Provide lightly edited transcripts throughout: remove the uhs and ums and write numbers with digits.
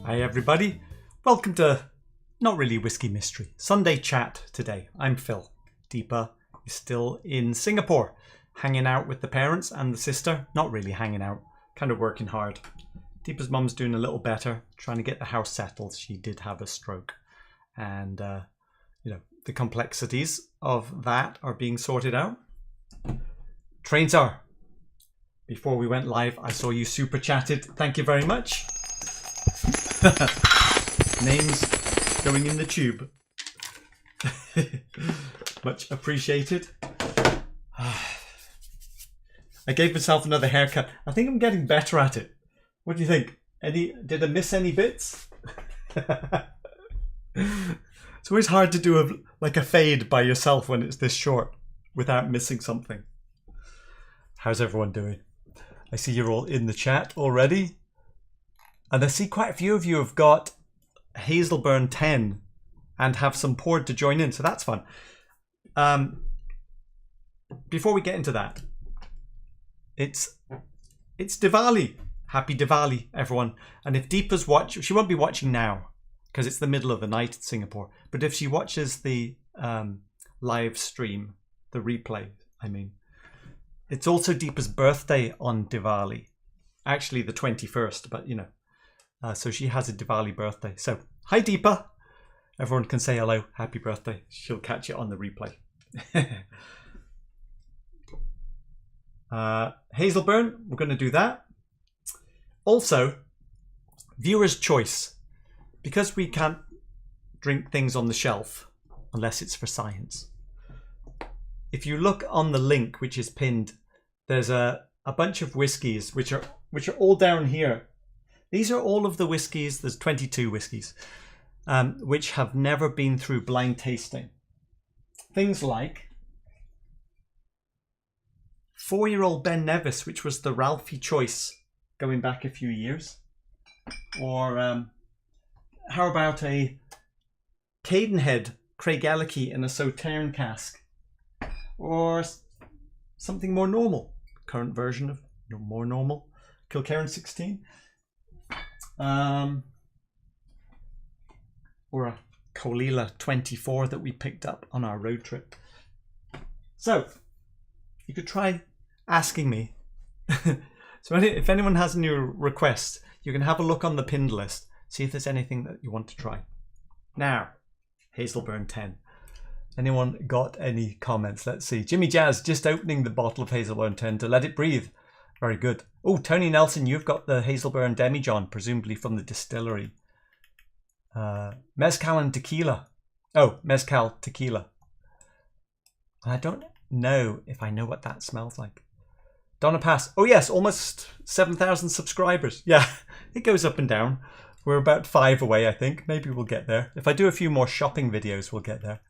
Hi everybody, welcome to Not Really Whiskey Mystery, Sunday chat today. I'm Phil. Deepa is still in Singapore, hanging out with the parents and the sister. Not really hanging out, kind of working hard. Deepa's mum's doing a little better, trying to get the house settled. She did have a stroke, and the complexities of that are being sorted out. Trains are. Before we went live, I saw you super chatted. Thank you very much. Names going in the tube. Much appreciated. I gave myself another haircut. I think I'm getting better at it. What do you think? Did I miss any bits? It's always hard to do a fade by yourself when it's this short without missing something. How's everyone doing? I see you're all in the chat already. And I see quite a few of you have got Hazelburn 10 and have some poured to join in, so that's fun. Before we get into that, it's Diwali. Happy Diwali, everyone. And if Deepa's watching, she won't be watching now because it's the middle of the night in Singapore. But if she watches the live stream, the replay, it's also Deepa's birthday on Diwali. Actually, the 21st, but so she has a Diwali birthday. So, hi Deepa. Everyone can say hello. Happy birthday. She'll catch it on the replay. Hazelburn, we're going to do that. Also, viewer's choice. Because we can't drink things on the shelf unless it's for science. If you look on the link which is pinned, there's a bunch of whiskies which are all down here. These are all of the whiskies, there's 22 whiskies, which have never been through blind tasting. Things like 4-year-old Ben Nevis, which was the Ralphie choice going back a few years. Or how about a Cadenhead Craigellachie in a Sauterne cask? Or something more normal, current version of more normal, Kilkerran 16. Or a Colila 24 that we picked up on our road trip. So you could try asking me. So if anyone has any requests, you can have a look on the pinned list, see if there's anything that you want to try. Now, Hazelburn 10. Anyone got any comments? Let's see. Jimmy Jazz just opening the bottle of Hazelburn 10 to let it breathe. Very good. Oh, Tony Nelson, you've got the Hazelburn Demijohn, presumably from the distillery. Mezcal and tequila. Oh, Mezcal tequila. I don't know if I know what that smells like. Donna Pass. Oh yes, almost 7,000 subscribers. Yeah, it goes up and down. We're about 5 away, I think. Maybe we'll get there. If I do a few more shopping videos, we'll get there.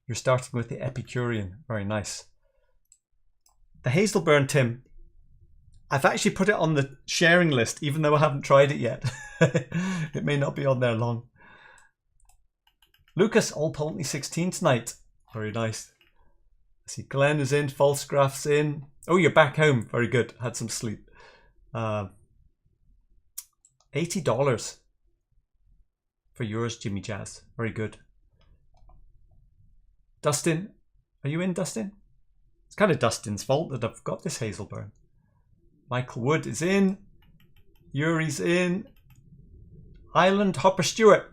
You're starting with the Epicurean. Very nice. The Hazelburn, Tim. I've actually put it on the sharing list, even though I haven't tried it yet. It may not be on there long. Lucas, Old Pulteney 16 tonight. Very nice. I see Glenn is in, Falsgraff's in. Oh, you're back home. Very good. Had some sleep. $80 for yours, Jimmy Jazz. Very good. Dustin, are you in, Dustin? It's kind of Dustin's fault that I've got this Hazelburn. Michael Wood is in. Yuri's in. Highland Hopper Stewart.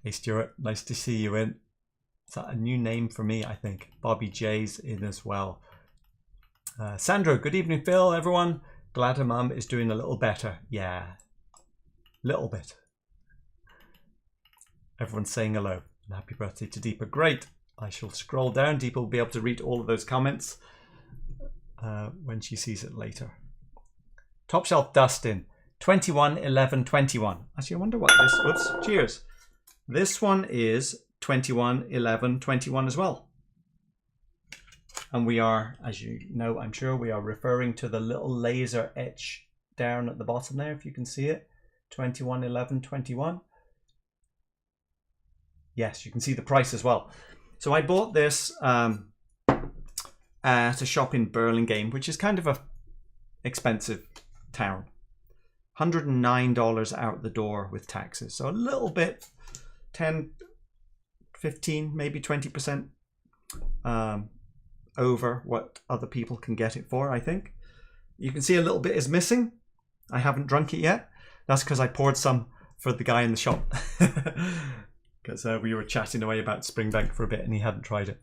Hey Stuart, nice to see you in. Is that a new name for me, I think? Bobby J's in as well. Sandro, good evening, Phil, everyone. Glad her mum is doing a little better. Yeah, little bit. Everyone's saying hello. And happy birthday to Deepa. Great. I shall scroll down. Deepa will be able to read all of those comments when she sees it later. Top Shelf Dustin. 21, 11, 21. Actually, I wonder what this... Oops, cheers. This one is 21, 11, 21 as well. And we are, as you know, I'm sure we are referring to the little laser etch down at the bottom there, if you can see it. 21, 11, 21. Yes, you can see the price as well. So I bought this at a shop in Burlingame, which is kind of a expensive town. $109 out the door with taxes. So a little bit, 10, 15, maybe 20% over what other people can get it for, I think. You can see a little bit is missing. I haven't drunk it yet. That's because I poured some for the guy in the shop. Because we were chatting away about Springbank for a bit and he hadn't tried it.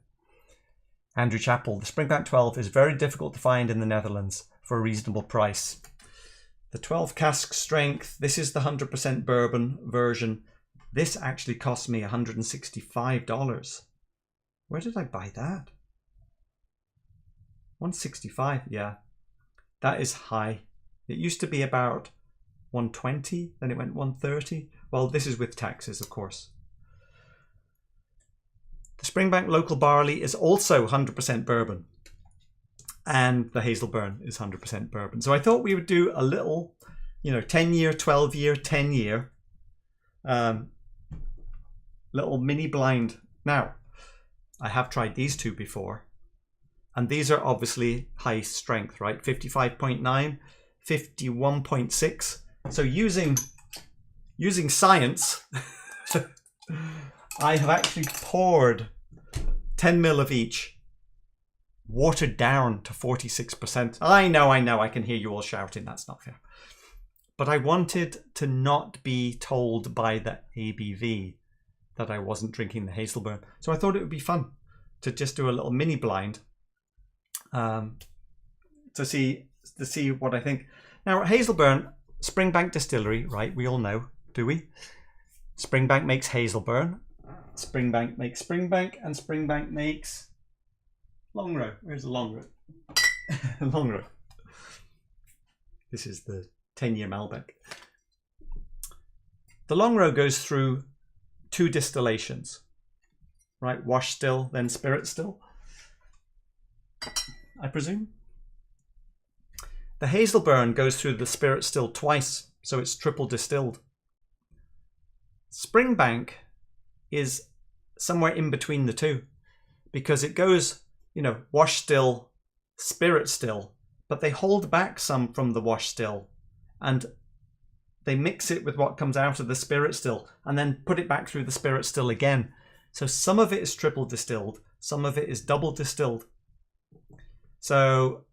Andrew Chappell, the Springbank 12 is very difficult to find in the Netherlands for a reasonable price. The 12 cask strength, this is the 100% bourbon version. This actually cost me $165. Where did I buy that? 165, yeah. That is high. It used to be about 120, then it went 130. Well, this is with taxes, of course. The Springbank local barley is also 100% bourbon. And the Hazelburn is 100% bourbon. So I thought we would do a little, 10 year, 12 year, 10 year. Little mini blind. Now, I have tried these two before. And these are obviously high strength, right? 55.9, 51.6. So using science, I have actually poured 10 ml of each, watered down to 46%. I know, I can hear you all shouting. That's not fair. But I wanted to not be told by the ABV that I wasn't drinking the Hazelburn. So I thought it would be fun to just do a little mini blind to see what I think. Now, Hazelburn, Springbank Distillery, right? We all know, do we? Springbank makes Hazelburn. Springbank makes Springbank, and Springbank makes Longrow. Where's the Longrow? Longrow. This is the 10-year Malbec. The Longrow goes through 2 distillations, right? Wash still, then spirit still, I presume. The Hazelburn goes through the spirit still twice, so it's triple distilled. Springbank is somewhere in between the two because it goes, wash still, spirit still, but they hold back some from the wash still and they mix it with what comes out of the spirit still and then put it back through the spirit still again. So some of it is triple distilled, some of it is double distilled. So,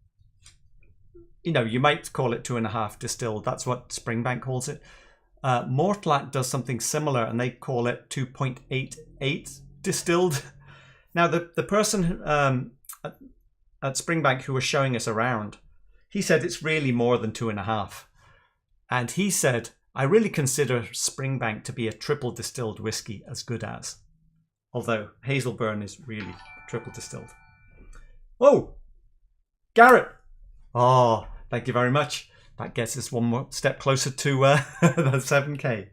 you might call it 2.5 distilled. That's what Springbank calls it. Mortlach does something similar and they call it 2.88 distilled. Now, the person at Springbank who was showing us around, he said it's really more than 2.5. And he said, I really consider Springbank to be a triple distilled whiskey as good as. Although Hazelburn is really triple distilled. Whoa! Garrett! Oh, thank you very much. That gets us one more step closer to the 7K.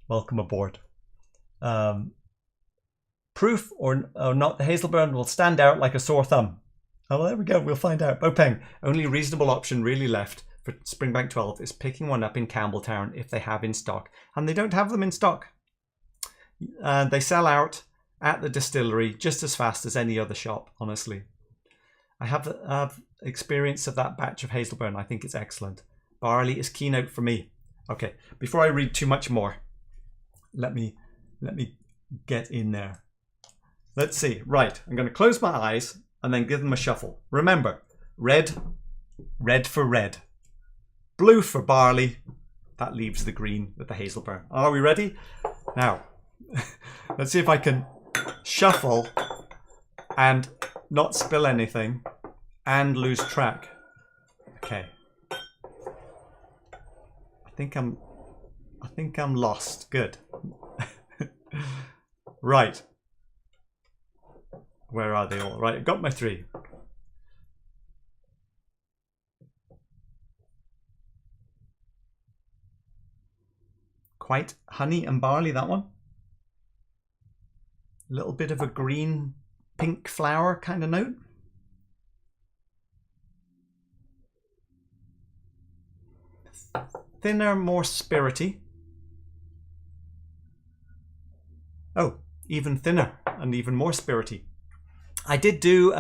Welcome aboard. Proof or not, the Hazelburn will stand out like a sore thumb. Oh, well, there we go. We'll find out. Bopeng, only reasonable option really left for Springbank 12 is picking one up in Campbelltown if they have in stock. And they don't have them in stock. They sell out at the distillery just as fast as any other shop, honestly. I have experience of that batch of Hazelburn. I think it's excellent. Barley is keynote for me. Okay, before I read too much more, let me get in there. Let's see. Right, I'm going to close my eyes and then give them a shuffle. Remember, red for red. Blue for barley. That leaves the green with the Hazelburn. Are we ready? Now, let's see if I can shuffle and not spill anything and lose track. Okay. I think I'm lost. Good. Right. Where are they all? Right, I've got my 3. Quite honey and barley, that one. A little bit of a green, pink flower kind of note. Thinner, more spirity. Oh, even thinner and even more spirity. I did do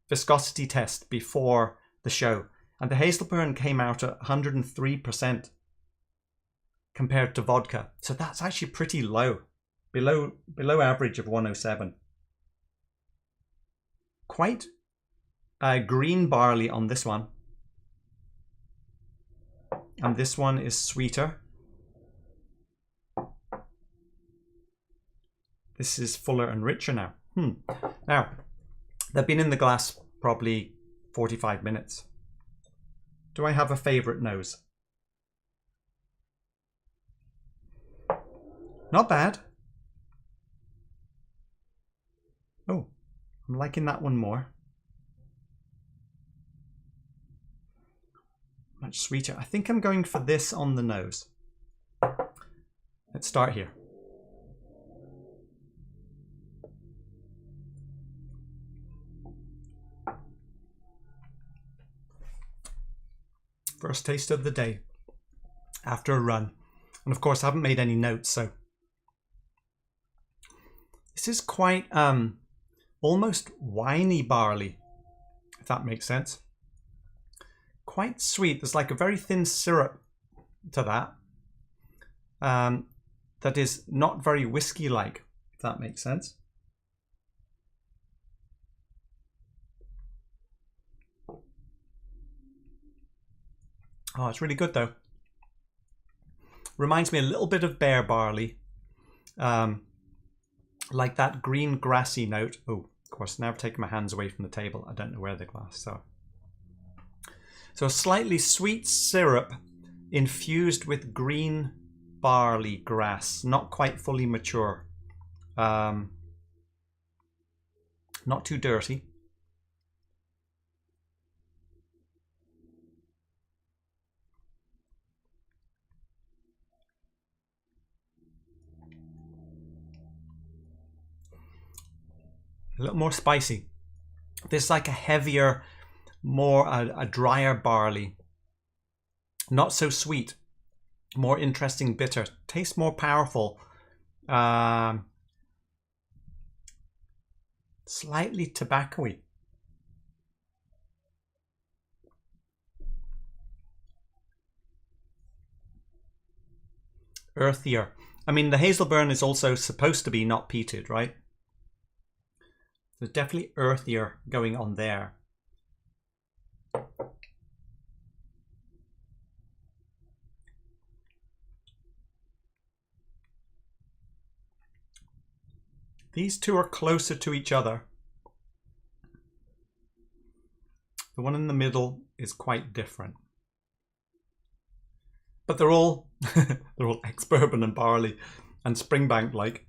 viscosity test before the show. And the Hazelburn came out at 103% compared to vodka. So that's actually pretty low. Below average of 107. Quite green barley on this one. And this one is sweeter. This is fuller and richer now. Now, they've been in the glass probably 45 minutes. Do I have a favourite nose? Not bad. Oh, I'm liking that one more. Much sweeter. I think I'm going for this on the nose. Let's start here. First taste of the day after a run. And of course I haven't made any notes, so this is quite almost winey barley, if that makes sense. Quite sweet. There's like a very thin syrup to that. That is not very whiskey-like, if that makes sense. Oh, it's really good though. Reminds me a little bit of bear barley. Like that green grassy note. Oh, of course, now I've taken my hands away from the table. I don't know where the glass are. So a slightly sweet syrup infused with green barley grass. Not quite fully mature. Not too dirty. A little more spicy. This is like a heavier, more a drier barley. Not so sweet. More interesting bitter. Tastes more powerful. Slightly tobacco-y. Earthier. I mean, the Hazelburn is also supposed to be not peated, right? There's definitely earthier going on there. These two are closer to each other. The one in the middle is quite different. But they're all they're all ex-bourbon and barley and Springbank like.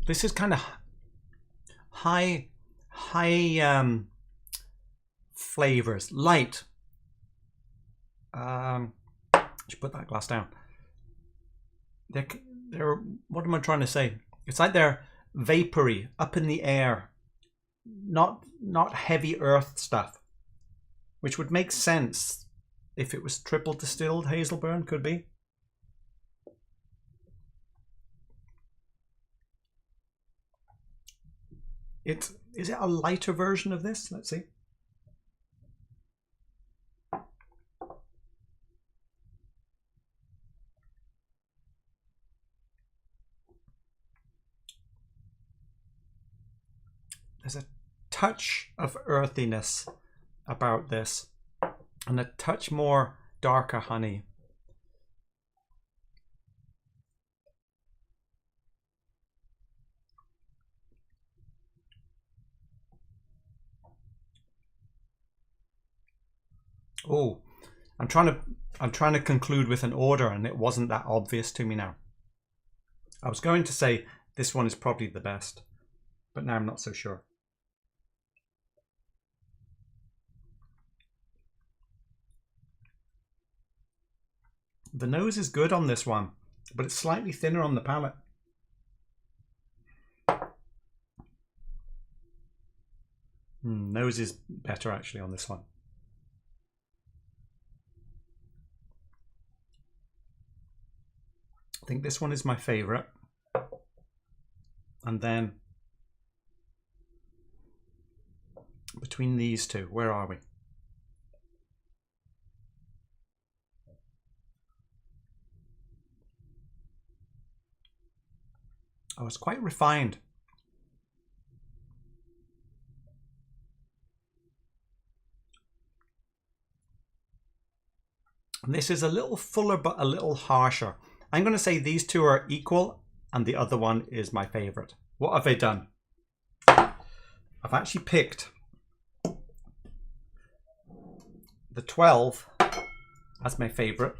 This is kind of high flavors, light. I should put that glass down. They're what am I trying to say? It's like they're vapory, up in the air, not heavy earth stuff, which would make sense if it was triple distilled Hazelburn. Could be. Is it a lighter version of this? Let's see. There's a touch of earthiness about this and a touch more darker honey. Oh, I'm trying to conclude with an order, and it wasn't that obvious to me now. I was going to say this one is probably the best, but now I'm not so sure. The nose is good on this one, but it's slightly thinner on the palate. Nose is better actually on this one. think this one is my favorite. And then between these two, where are we? Oh, it's quite refined. And this is a little fuller, but a little harsher. I'm going to say these two are equal, and the other one is my favorite. What have they done? I've actually picked the 12 as my favorite.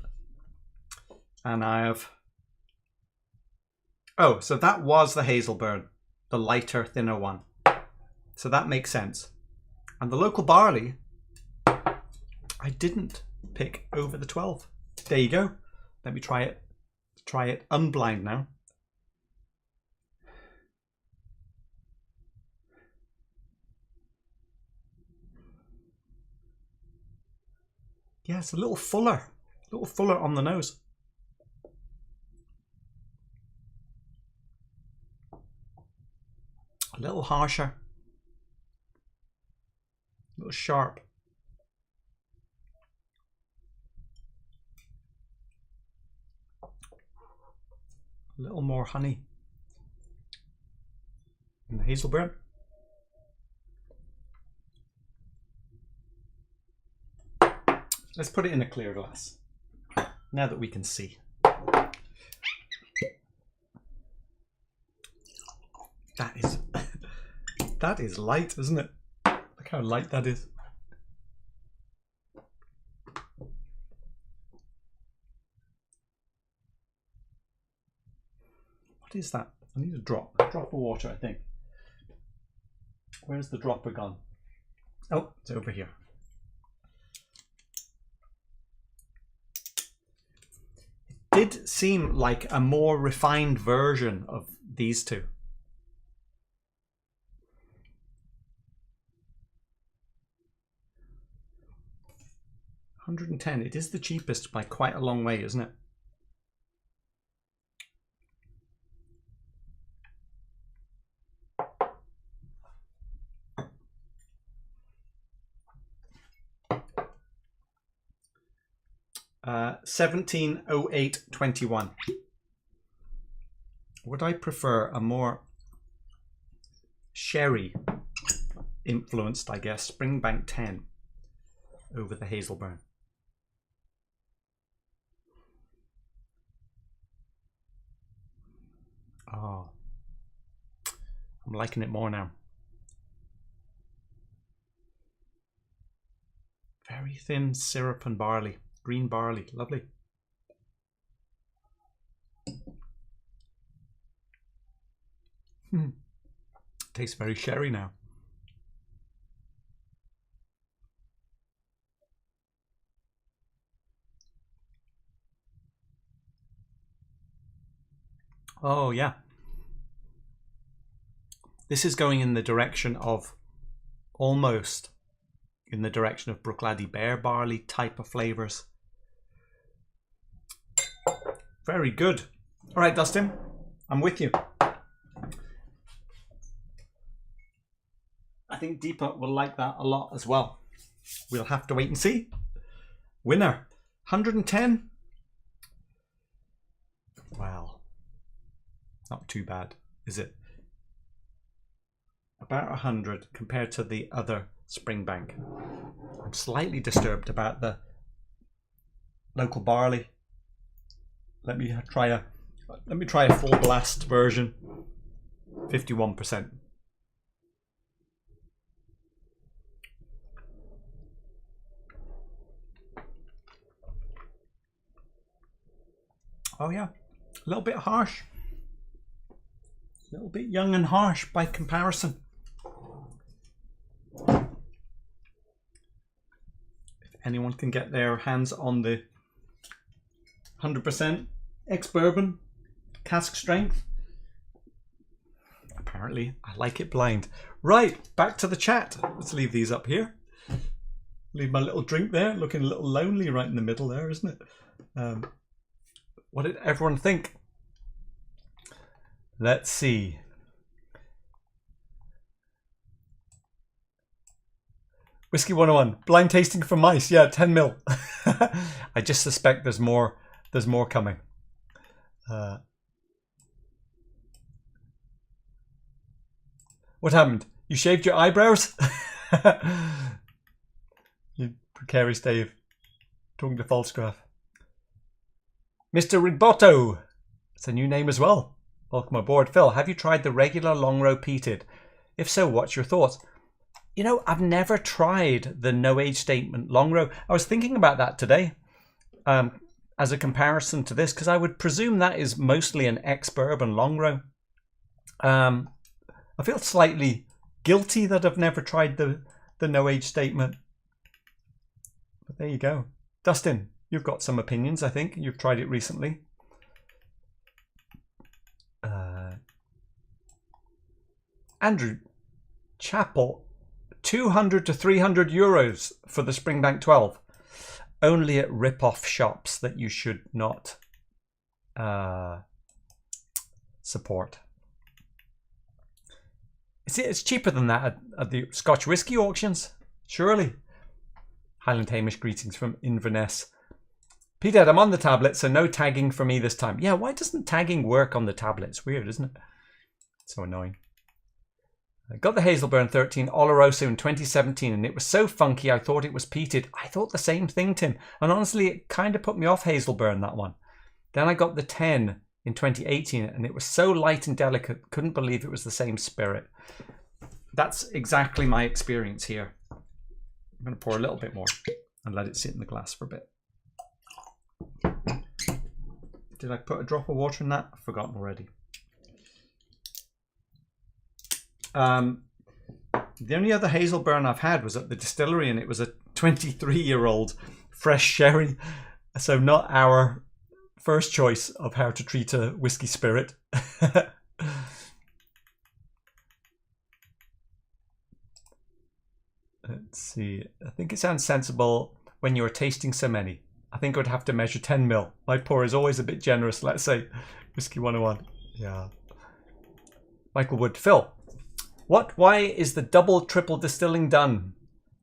And oh, so that was the Hazelburn, the lighter, thinner one. So that makes sense. And the local barley, I didn't pick over the 12. There you go. Let me try it. Try it unblind now. Yeah, it's a little fuller on the nose. A little harsher, a little sharp. A little more honey in the Hazelburn. Let's put it in a clear glass now that we can see. That is light, isn't it? Look how light that is. What is that? I need a drop of water, I think. Where's the dropper gone? Oh, it's over here. It did seem like a more refined version of these two. $110. It is the cheapest by quite a long way, isn't it? $17.08.21. Would I prefer a more sherry influenced, I guess, Springbank 10 over the Hazelburn? Oh, I'm liking it more now. Very thin syrup and barley, green barley, lovely. Tastes very sherry now. Oh yeah. This is going in the direction of, almost in the direction of Bruichladdich Bear barley type of flavours. Very good. All right, Dustin, I'm with you. I think Deepa will like that a lot as well. We'll have to wait and see. Winner, 110. Well, not too bad, is it? About 100 compared to the other Springbank. I'm slightly disturbed about the local barley. Let me try a full blast version. 51%. Oh yeah, a little bit harsh. A little bit young and harsh by comparison. If anyone can get their hands on the 100% Ex-Bourbon cask strength. Apparently, I like it blind. Right, back to the chat. Let's leave these up here. Leave my little drink there, looking a little lonely right in the middle there, isn't it? What did everyone think? Let's see. Whisky 101. Blind tasting for mice. Yeah, 10 mil. I just suspect there's more coming. What happened? You shaved your eyebrows? You precarious Dave. Talking to Falsgraf. Mr. Rigbotto. It's a new name as well. Welcome aboard. Phil, have you tried the regular Longrow peated? If so, what's your thoughts? You know, I've never tried the no age statement Longrow. I was thinking about that today as a comparison to this, because I would presume that is mostly an ex-bourbon Longrow. I feel slightly guilty that I've never tried the no age statement. But there you go. Dustin, you've got some opinions, I think. You've tried it recently. Andrew Chapel, 200 to 300 euros for the Springbank 12. Only at rip-off shops that you should not support. It's cheaper than that at the Scotch whisky auctions, surely. Highland Hamish, greetings from Inverness. Peter, I'm on the tablet, so no tagging for me this time. Yeah, why doesn't tagging work on the tablet? It's weird, isn't it? It's so annoying. I got the Hazelburn 13 Oloroso in 2017 and it was so funky I thought it was peated. I thought the same thing, Tim. And honestly, it kind of put me off Hazelburn, that one. Then I got the 10 in 2018 and it was so light and delicate. Couldn't believe it was the same spirit. That's exactly my experience here. I'm going to pour a little bit more and let it sit in the glass for a bit. Did I put a drop of water in that? I've forgotten already. The only other Hazelburn I've had was at the distillery and it was a 23-year-old fresh sherry. So not our first choice of how to treat a whiskey spirit. Let's see. I think it sounds sensible when you're tasting so many. I think I would have to measure 10 mil. My pour is always a bit generous. Let's say Whisky 101. Yeah. Michael Wood. Phil, why is the double, triple distilling done?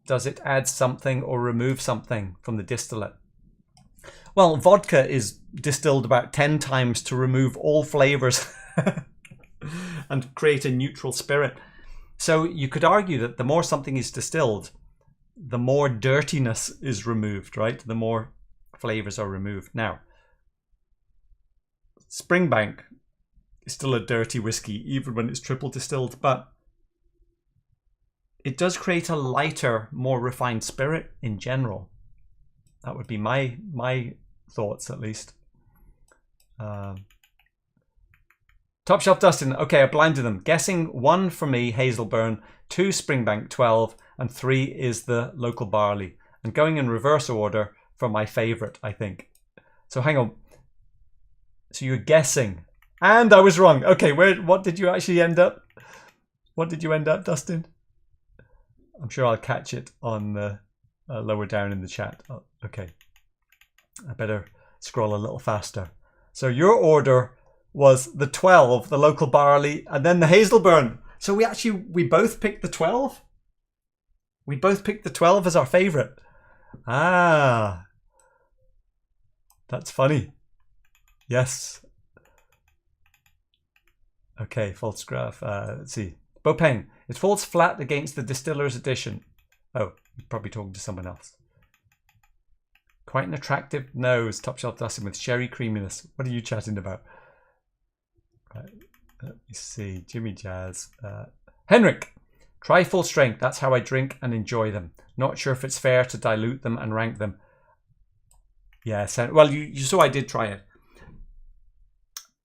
Does it add something or remove something from the distillate? Well, vodka is distilled about 10 times to remove all flavors and create a neutral spirit. So you could argue that the more something is distilled, the more dirtiness is removed, right? The more flavors are removed. Now, Springbank is still a dirty whiskey, even when it's triple distilled, but it does create a lighter, more refined spirit in general. That would be my thoughts, at least. Top Shelf Dustin. Okay, I blinded them. Guessing 1 for me, Hazelburn, 2 Springbank 12, and 3 is the local barley. And going in reverse order for my favorite, I think. So hang on. So you're guessing. And I was wrong. Okay, what did you actually end up? What did you end up, Dustin? I'm sure I'll catch it on the lower down in the chat. Oh, okay. I better scroll a little faster. So your order was the 12, the local barley, and then the Hazelburn. So we both picked the 12? We both picked the 12 as our favorite. Ah. That's funny. Yes. Okay, false graph. Let's see. Bopeng. It falls flat against the distiller's edition. Oh, you're probably talking to someone else. Quite an attractive nose, Top Shelf Dustin, with sherry creaminess. What are you chatting about? Right, let me see. Jimmy Jazz. Henrik. Try full strength. That's how I drink and enjoy them. Not sure if it's fair to dilute them and rank them. Yes. Well, you saw I did try it.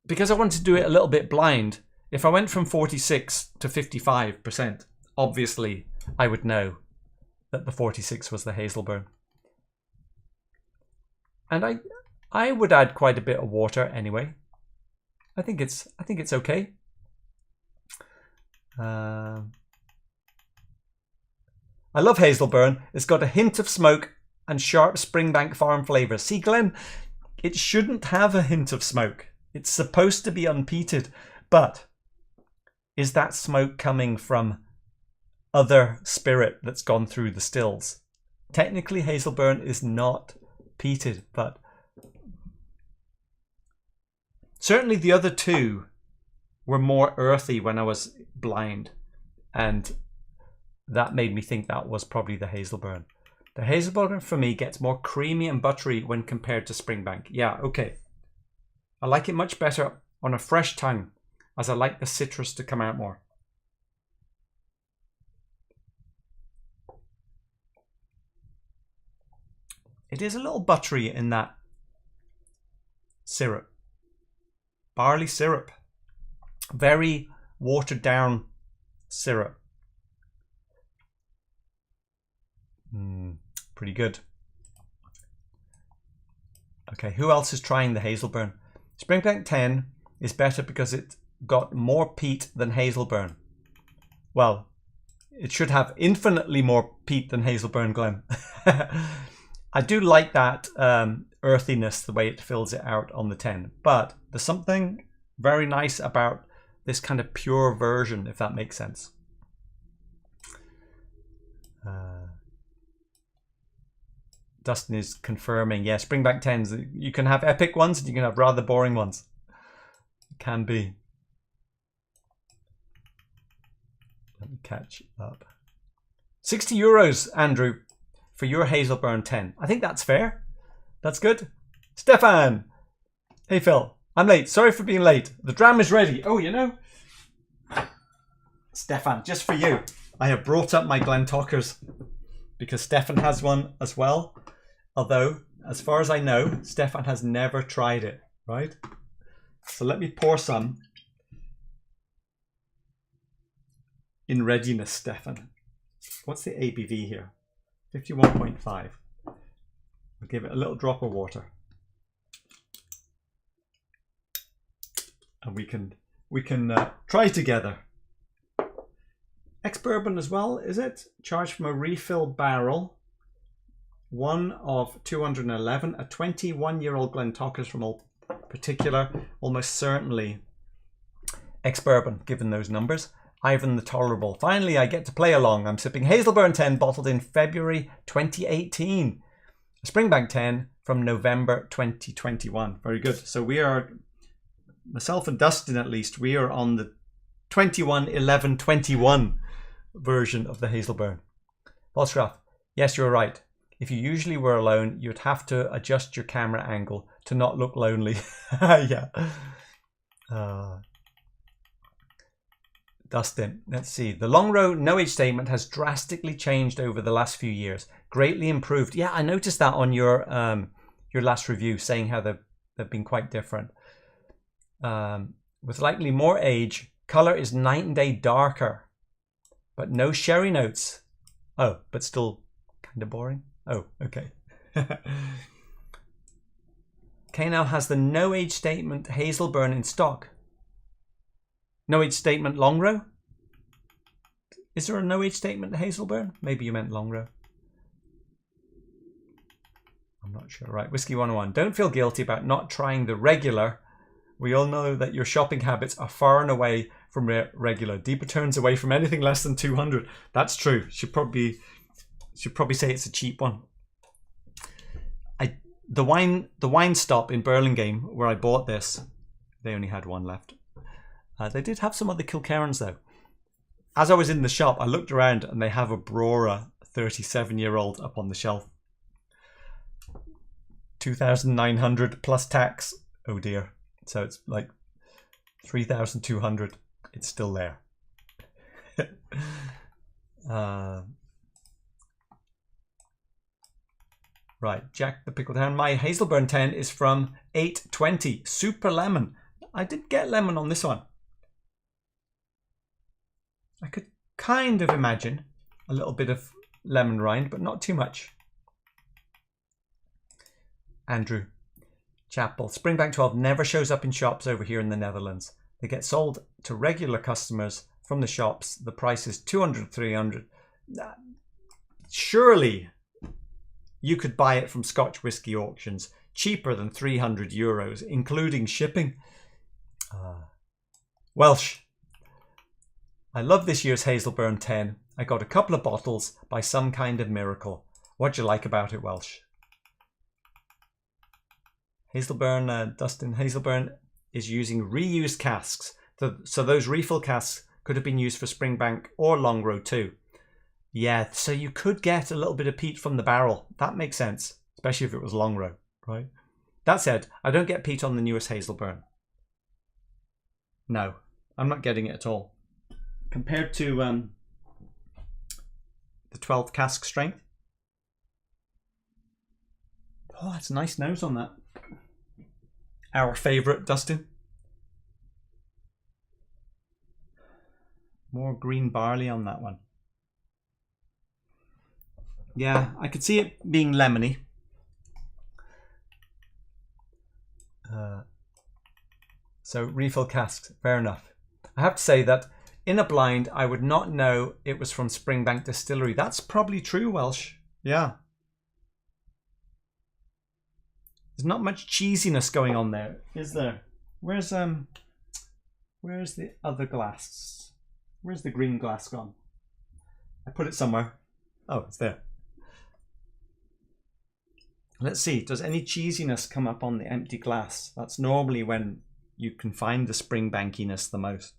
Because I wanted to do it a little bit blind, if I went from 46 to 55%, obviously I would know that the 46 was the Hazelburn. And I would add quite a bit of water anyway. I think it's okay. I love Hazelburn. It's got a hint of smoke and sharp Springbank farm flavour. See, Glenn, it shouldn't have a hint of smoke. It's supposed to be unpeated, But is that smoke coming from other spirit that's gone through the stills? Technically, Hazelburn is not peated, but certainly the other two were more earthy when I was blind, and that made me think that was probably the Hazelburn. The Hazelburn for me gets more creamy and buttery when compared to Springbank. Yeah, okay. I like it much better on a fresh tongue, as I like the citrus to come out more. It is a little buttery in that syrup. Barley syrup. Very watered down syrup. Pretty good. Okay, who else is trying the Hazelburn? Springbank 10 is better because it got more peat than Hazelburn. Well, it should have infinitely more peat than Hazelburn, Glenn. I do like that earthiness, the way it fills it out on the 10. But there's something very nice about this kind of pure version, if that makes sense. Dustin is confirming, yeah, Springbank 10s, you can have epic ones and you can have rather boring ones. It can be. Let me catch up. 60 euros, Andrew, for your Hazelburn 10. I think that's fair. That's good. Stefan! Hey Phil, I'm late. Sorry for being late. The dram is ready. Oh, you know, Stefan, just for you, I have brought up my Glentockers because Stefan has one as well. Although, as far as I know, Stefan has never tried it, right? So let me pour some in readiness, Stefan. What's the ABV here? 51.5. I'll give it a little drop of water. And we can try together. Ex-Bourbon as well, is it? Charged from a refill barrel. One of 211, a 21-year-old Glentockers from all particular, almost certainly Ex-Bourbon, given those numbers. Ivan the Tolerable. Finally, I get to play along. I'm sipping Hazelburn 10, bottled in February 2018. Springbank 10 from November 2021. Very good. So we are, myself and Dustin at least, we are on the 21-11-21 version of the Hazelburn. Volsgraf, yes, you're right. If you usually were alone, you'd have to adjust your camera angle to not look lonely. Yeah. Dustin, let's see. The Longrow no-age statement has drastically changed over the last few years. Greatly improved. Yeah, I noticed that on your last review, saying how they've been quite different. With likely more age, colour is night and day darker, but no sherry notes. Oh, but still kind of boring. Oh, okay. K-Now has the no-age statement Hazelburn in stock. No-age statement Longrow? Is there a no-age statement Hazelburn? Maybe you meant Longrow. I'm not sure. Right, Whisky 101. Don't feel guilty about not trying the regular. We all know that your shopping habits are far and away from regular. Deeper turns away from anything less than 200. That's true. Should probably say it's a cheap one. The wine stop in Burlingame where I bought this, they only had one left. They did have some other Kilkerrans though. As I was in the shop, I looked around and they have a Brora 37-year-old up on the shelf. 2,900 plus tax. Oh dear. So it's like 3,200. It's still there. Right, Jack the Pickle Down. My Hazelburn 10 is from 820. Super lemon. I did get lemon on this one. I could kind of imagine a little bit of lemon rind, but not too much. Andrew Chapel. Springbank 12 never shows up in shops over here in the Netherlands. They get sold to regular customers from the shops. The price is 200, 300. Surely you could buy it from Scotch whisky auctions cheaper than 300 euros, including shipping. Welsh. I love this year's Hazelburn 10. I got a couple of bottles by some kind of miracle. What do you like about it, Welsh? Hazelburn, Dustin, Hazelburn is using reused casks. So those refill casks could have been used for Springbank or Longrow too. Yeah, so you could get a little bit of peat from the barrel. That makes sense, especially if it was Longrow, right? That said, I don't get peat on the newest Hazelburn. No, I'm not getting it at all. Compared to the 12th cask strength. Oh, that's a nice nose on that. Our favourite, Dustin. More green barley on that one. Yeah, I could see it being lemony. So refill casks, fair enough. I have to say that in a blind, I would not know it was from Springbank Distillery. That's probably true, Welsh. Yeah. There's not much cheesiness going on there, is there? Where's the other glass? Where's the green glass gone? I put it somewhere. Oh, it's there. Let's see, does any cheesiness come up on the empty glass? That's normally when you can find the Springbankiness the most.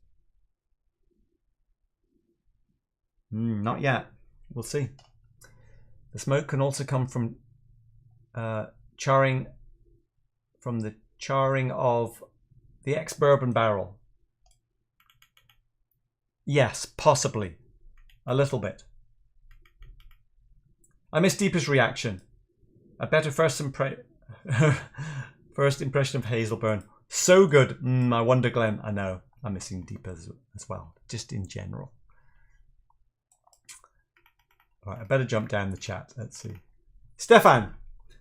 Not yet. We'll see. The smoke can also come from charring of the ex-Bourbon barrel. Yes, possibly. A little bit. I missed Deepa's reaction. A better first impression of Hazelburn. So good. I wonder, Glenn. I know. I'm missing Deepa as well. Just in general. All right, I better jump down the chat. Let's see. Stefan.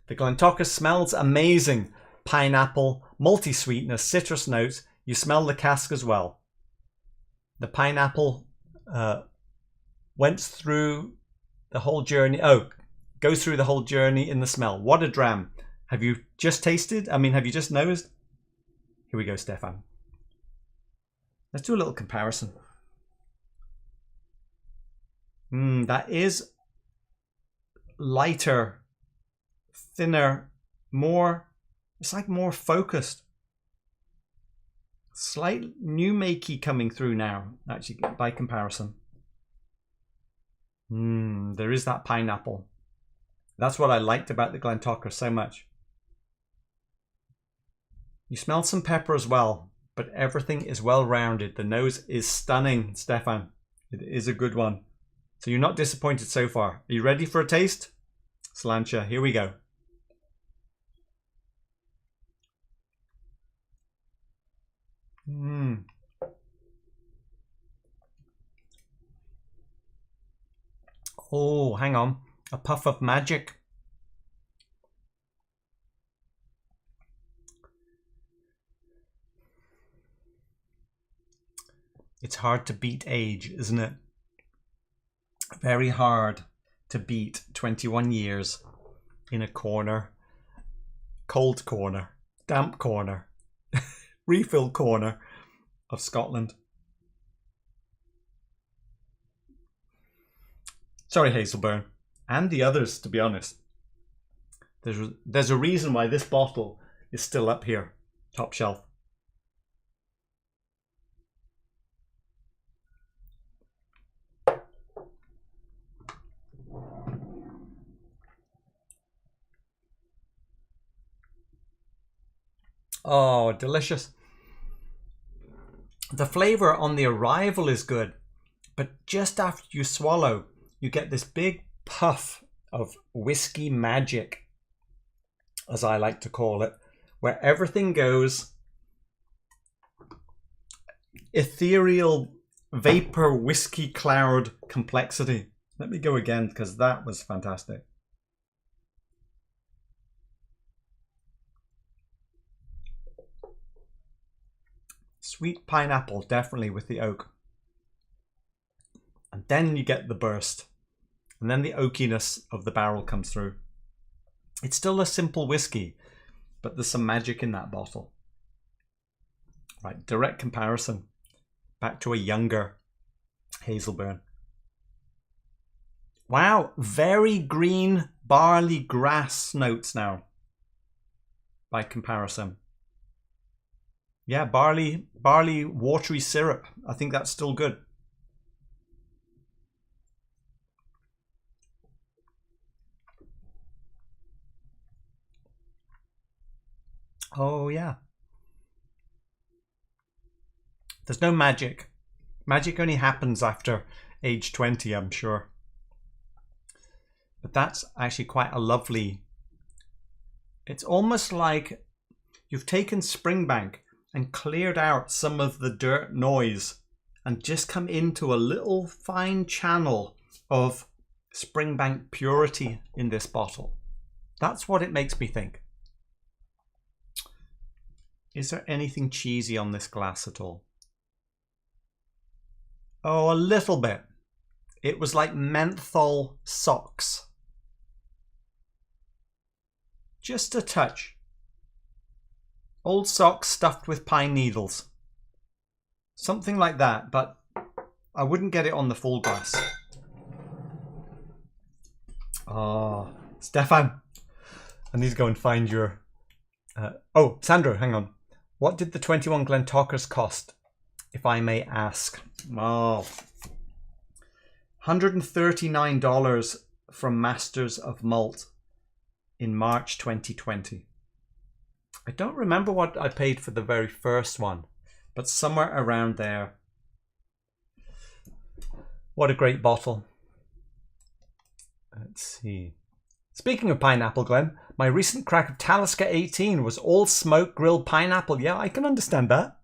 The Glentocker smells amazing. Pineapple, malty sweetness, citrus notes. You smell the cask as well. The pineapple went through the whole journey. Oh, goes through the whole journey in the smell. What a dram. Have you just tasted? I mean, have you just nosed? Here we go, Stefan. Let's do a little comparison. That is lighter, thinner, more, it's like more focused. Slight new makey coming through now, actually, by comparison. There is that pineapple. That's what I liked about the Glentocker so much. You smell some pepper as well, but everything is well rounded. The nose is stunning, Stefan. It is a good one. So you're not disappointed so far. Are you ready for a taste? Slancha, here we go. Oh, hang on. A puff of magic. It's hard to beat age, isn't it? Very hard to beat 21 years in a corner, cold corner, damp corner, refill corner of Scotland. Sorry, Hazelburn, and the others, to be honest. There's a reason why this bottle is still up here, top shelf. Oh, delicious. The flavour on the arrival is good, but just after you swallow, you get this big puff of whiskey magic, as I like to call it, where everything goes ethereal vapor whiskey cloud complexity. Let me go again because that was fantastic. Sweet pineapple, definitely with the oak. And then you get the burst. And then the oakiness of the barrel comes through. It's still a simple whiskey, but there's some magic in that bottle. Right, direct comparison. Back to a younger Hazelburn. Wow, very green barley grass notes now. By comparison. Yeah, barley watery syrup. I think that's still good. Oh yeah. There's no magic. Magic only happens after age 20, I'm sure. But that's actually quite a lovely... It's almost like you've taken Springbank and cleared out some of the dirt noise and just come into a little fine channel of Springbank purity in this bottle. That's what it makes me think. Is there anything cheesy on this glass at all? Oh, a little bit. It was like menthol socks. Just a touch. Old socks stuffed with pine needles. Something like that, but I wouldn't get it on the full glass. Oh, Stefan. I need to go and find your... oh, Sandro, hang on. What did the 21 Glentockers cost, if I may ask? Oh, $139 from Masters of Malt in March 2020. I don't remember what I paid for the very first one, but somewhere around there. What a great bottle. Let's see. Speaking of pineapple, Glenn, my recent crack of Talisker 18 was all smoke grilled pineapple. Yeah, I can understand that.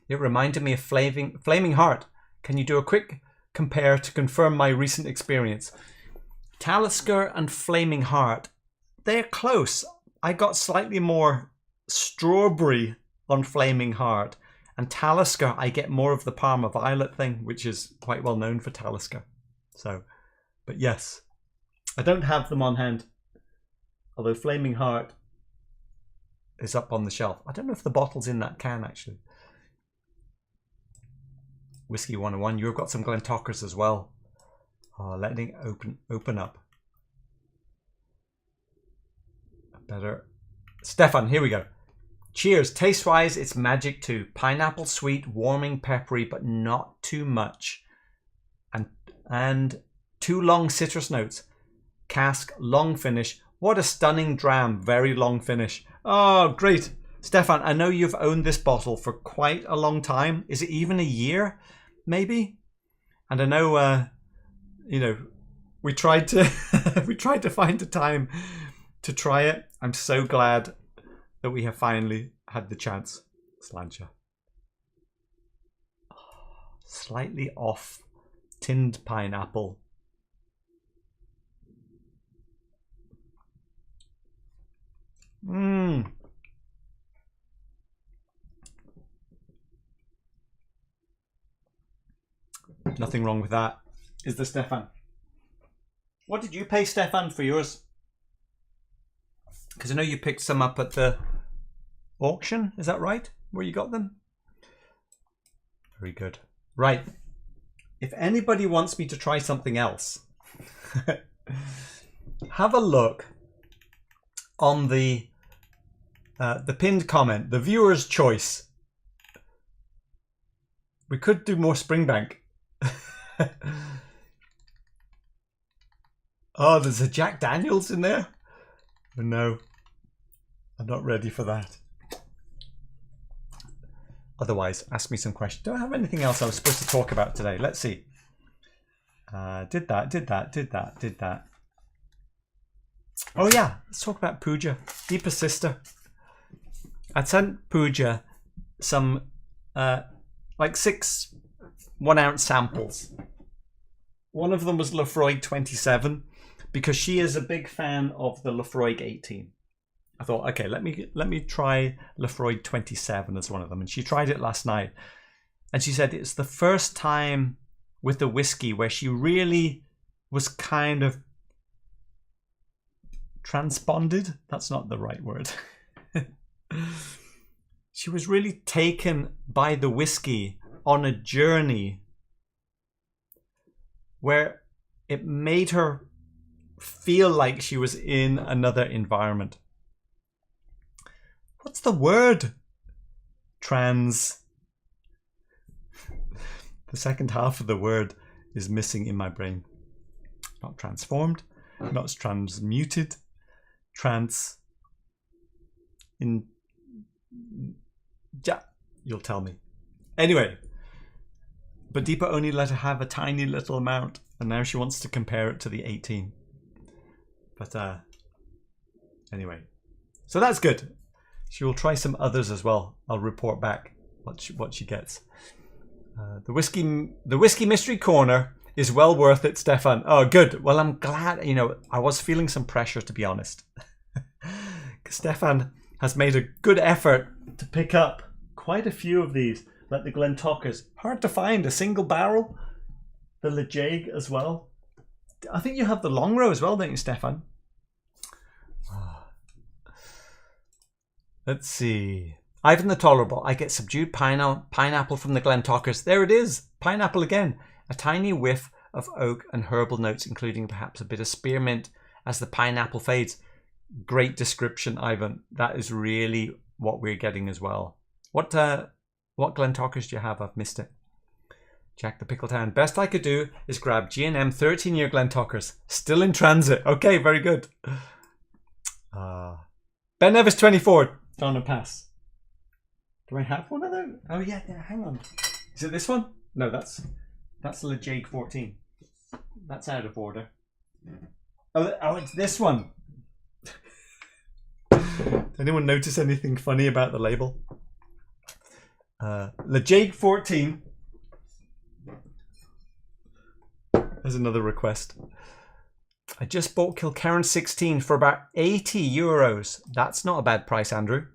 It reminded me of Flaming Heart. Can you do a quick compare to confirm my recent experience? Talisker and Flaming Heart, they're close. I got slightly more strawberry on Flaming Heart, and Talisker I get more of the Parma Violet thing, which is quite well known for Talisker. So, but yes, I don't have them on hand, although Flaming Heart is up on the shelf. I don't know if the bottle's in that can actually. Whisky 101, you've got some Glentockers as well. Oh, letting it open up. Better. Stefan, here we go. Cheers. Taste-wise, it's magic too. Pineapple sweet, warming, peppery, but not too much. And two long citrus notes. Cask, long finish. What a stunning dram. Very long finish. Oh, great. Stefan, I know you've owned this bottle for quite a long time. Is it even a year? Maybe? And I know, you know, we tried to find a time to try it. I'm so glad that we have finally had the chance. Slancher. Slightly off tinned pineapple. Mmm. Nothing wrong with that. Is there, Stefan? What did you pay, Stefan, for yours? Because I know you picked some up at the auction. Is that right? Where you got them? Very good. Right. If anybody wants me to try something else, have a look on the pinned comment, the viewer's choice. We could do more Springbank. Oh, there's a Jack Daniels in there? Oh, no, I'm not ready for that. Otherwise, ask me some questions. Do I have anything else I was supposed to talk about today? Let's see. Did that. Oh yeah, let's talk about Pooja, Deepa sister. I'd sent Pooja some like 6 1-ounce samples. One of them was Laphroaig 27 because she is a big fan of the Laphroaig 18. I thought, okay, let me try Laphroaig 27 as one of them, and she tried it last night, and she said it's the first time with the whiskey where she really was kind of transponded. That's not the right word. She was really taken by the whiskey on a journey where it made her feel like she was in another environment. What's the word? The second half of the word is missing in my brain. Not transformed, not transmuted, yeah, you'll tell me. Anyway, but Deepa only let her have a tiny little amount, and now she wants to compare it to the 18. But anyway, so that's good. She will try some others as well. I'll report back what she gets. The whiskey mystery corner is well worth it, Stefan. Oh, good. Well, I'm glad. You know, I was feeling some pressure, to be honest. Stefan has made a good effort to pick up quite a few of these, like the Glentockers. Hard to find a single barrel. The Laphroaig as well. I think you have the Longrow as well, don't you, Stefan? Let's see. Ivan the Tolerable. I get subdued pineapple from the Glentockers. There it is. Pineapple again. A tiny whiff of oak and herbal notes, including perhaps a bit of spearmint as the pineapple fades. Great description, Ivan. That is really what we're getting as well. What Glentockers do you have? I've missed it. Jack the Pickletown. Best I could do is grab G&M 13-year Glentockers. Still in transit. Okay, very good. Ben Nevis 24. Donna Pass. Do I have one of them? Oh yeah, hang on. Is it this one? No, that's Laphroaig 14. That's out of order. Oh, it's this one. Anyone notice anything funny about the label? Laphroaig 14. There's another request. I just bought Kilkerran 16 for about 80 euros. That's not a bad price, Andrew.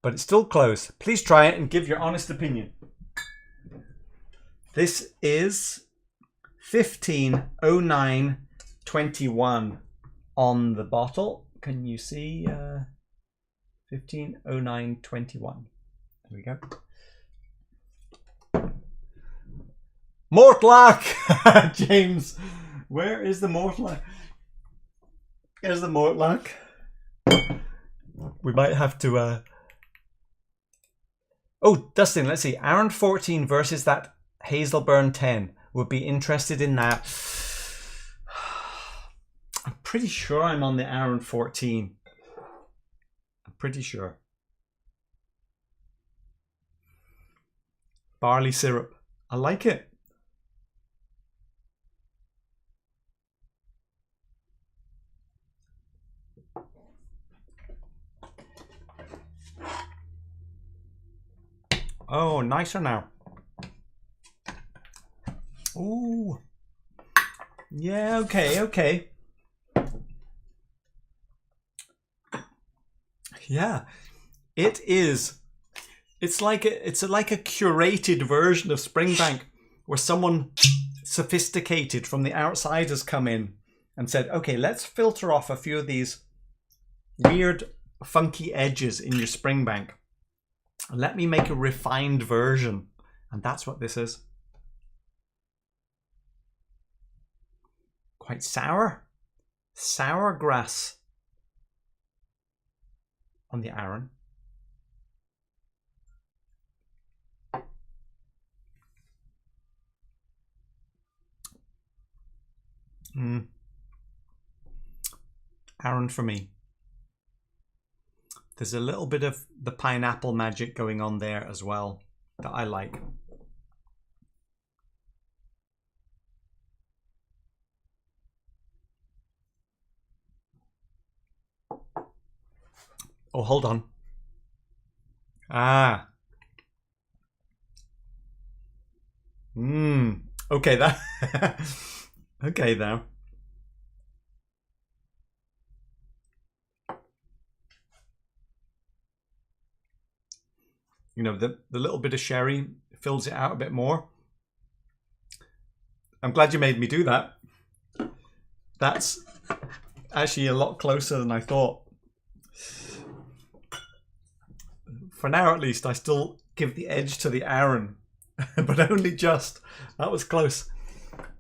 But it's still close. Please try it and give your honest opinion. This is 150921 on the bottle. Can you see 150921? There we go. Mortlach! James, where is the Mortlach? There's the Mortlach. We might have to... Oh, Dustin, let's see. Aaron 14 versus that Hazelburn 10. Would be interested in that. I'm pretty sure I'm on the Aaron 14. I'm pretty sure. Barley syrup. I like it. Oh, nicer now. Ooh. Yeah, okay. Yeah. It is. It's like a curated version of Springbank where someone sophisticated from the outside has come in and said, okay, let's filter off a few of these weird, funky edges in your Springbank. Let me make a refined version. And that's what this is. Quite sour. Sour grass on the Aaron. Aaron for me. There's a little bit of the pineapple magic going on there as well that I like. Oh, hold on. Okay, that. Okay, now. You know, the little bit of sherry fills it out a bit more. I'm glad you made me do that. That's actually a lot closer than I thought. For now, at least, I still give the edge to the Aaron but only just. That was close.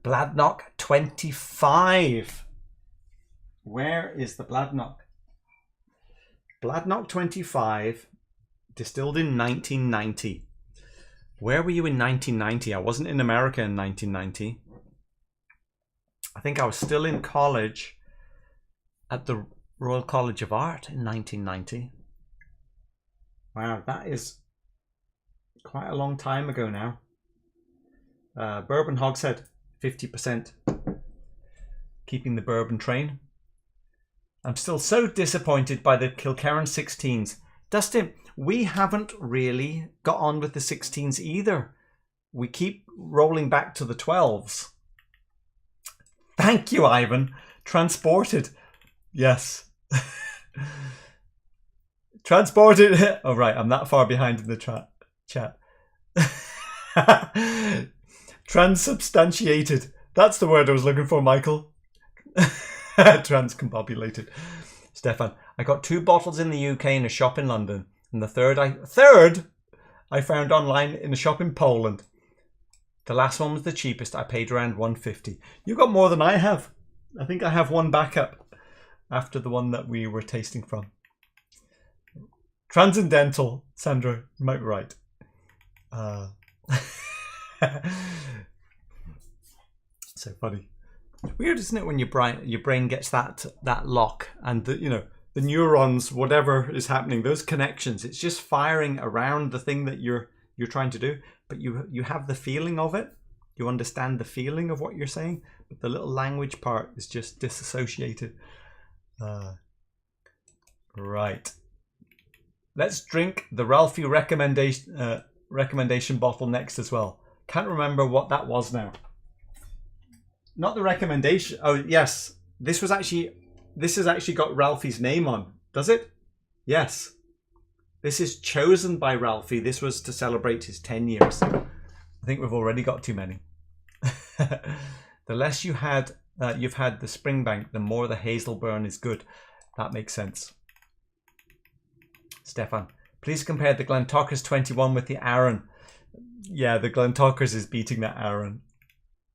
Bladnoch 25. Where is the Bladnoch? Bladnoch 25, distilled in 1990. Where were you in 1990? I wasn't in America in 1990. I think I was still in college at the Royal College of Art in 1990. Wow, that is quite a long time ago now. Bourbon Hogshead, 50%. Keeping the bourbon train. I'm still so disappointed by the Kilkerran 16s. Dustin, we haven't really got on with the 16s either. We keep rolling back to the 12s. Thank you, Ivan. Transported. Yes. Transported. Oh, right. I'm that far behind in the chat. Transubstantiated. That's the word I was looking for, Michael. Transcombobulated. Stefan, I got 2 bottles in the UK in a shop in London, and the third I found online in a shop in Poland. The last one was the cheapest. I paid around £1.50. You got more than I have. I think I have one backup after the one that we were tasting from. Transcendental, Sandra, you might be right. So funny. It's weird, isn't it, when your brain gets that lock, and the neurons, whatever is happening, those connections, it's just firing around the thing that you're trying to do, but you have the feeling of it. You understand the feeling of what you're saying, but the little language part is just disassociated. Right. Let's drink the Ralphie recommendation bottle next as well. Can't remember what that was now. Not the recommendation. Oh, yes. This has actually got Ralphie's name on. Does it? Yes. This is chosen by Ralphie. This was to celebrate his 10 years. I think we've already got too many. The less you've had the Springbank, the more the Hazelburn is good. That makes sense. Stefan, please compare the Glentockers 21 with the Arran. Yeah, the Glentockers is beating that Arran.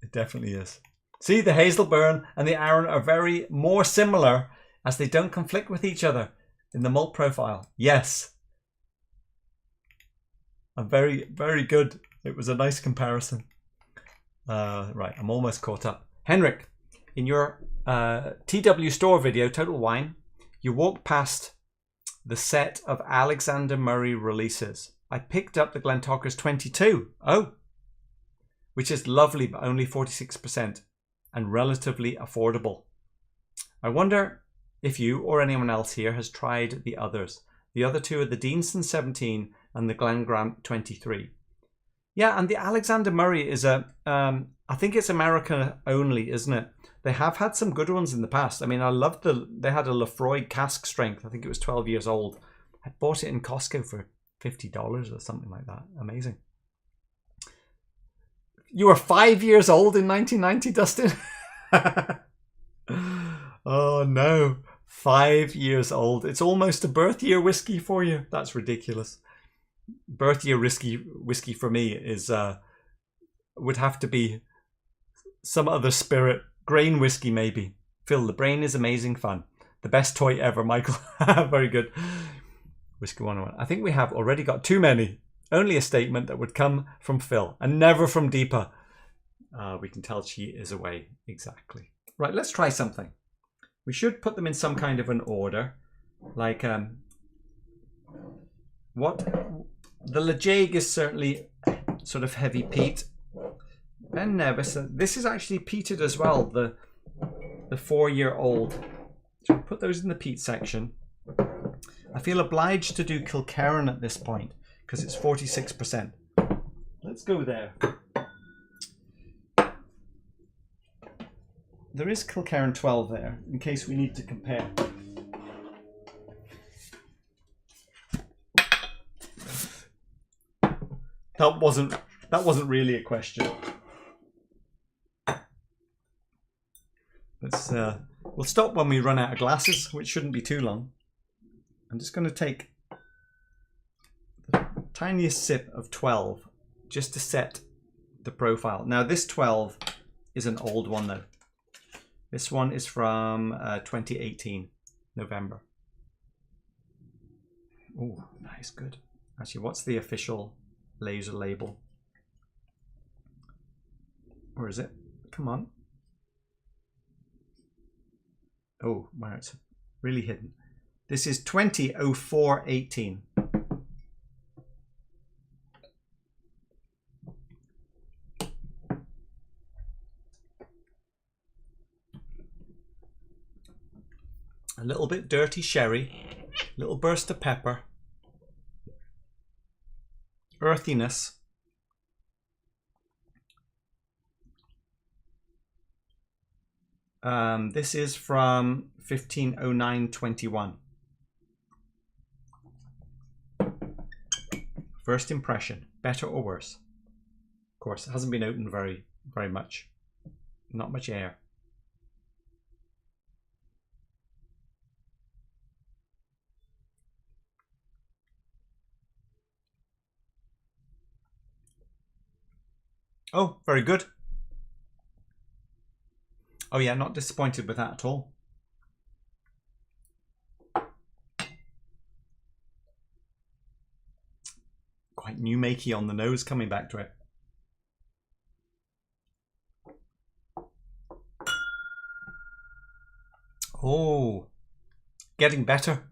It definitely is. See, the Hazelburn and the Arran are very more similar as they don't conflict with each other in the malt profile. Yes. I'm very, very good. It was a nice comparison. Right, I'm almost caught up. Henrik, in your TW store video, Total Wine, you walked past the set of Alexander Murray releases. I picked up the Glentockers 22. Oh, which is lovely, but only 46%. And relatively affordable. I wonder if you or anyone else here has tried the others. The other two are the Deanston 17 and the Glengrant 23. Yeah, and the Alexander Murray is I think it's American only, isn't it? They have had some good ones in the past. I mean, I loved they had a Laphroaig cask strength. I think it was 12 years old. I bought it in Costco for $50 or something like that. Amazing. You were 5 years old in 1990, Dustin? Oh no, 5 years old. It's almost a birth year whiskey for you. That's ridiculous. Birth year whiskey for me is would have to be some other spirit. Grain whiskey maybe. Phil, the brain is amazing fun. The best toy ever, Michael. Very good. Whiskey 101. I think we have already got too many. Only a statement that would come from Phil and never from Deepa. We can tell she is away. Exactly. Right, let's try something. We should put them in some kind of an order. Like, what? The Laphroaig is certainly sort of heavy peat. And Nevis. This is actually peated as well, the 4-year-old. So we'll put those in the peat section. I feel obliged to do Kilkerran at this point, because it's 46%. Let's go there. There is Kilkerran 12 there, in case we need to compare. That wasn't really a question. We'll stop when we run out of glasses, which shouldn't be too long. I'm just going to take the tiniest sip of 12 just to set the profile. Now this 12 is an old one though. This one is from 2018, November. Oh, that is good. Actually, what's the official laser label? Where is it? Come on. Oh, wow, it's really hidden. This is 2004-18. A little bit dirty sherry, little burst of pepper, earthiness. This is from 1509-21. First impression, better or worse? Of course, it hasn't been opened very much. Not much air. Oh, very good. Oh yeah, not disappointed with that at all. Quite new makey on the nose coming back to it. Oh, getting better.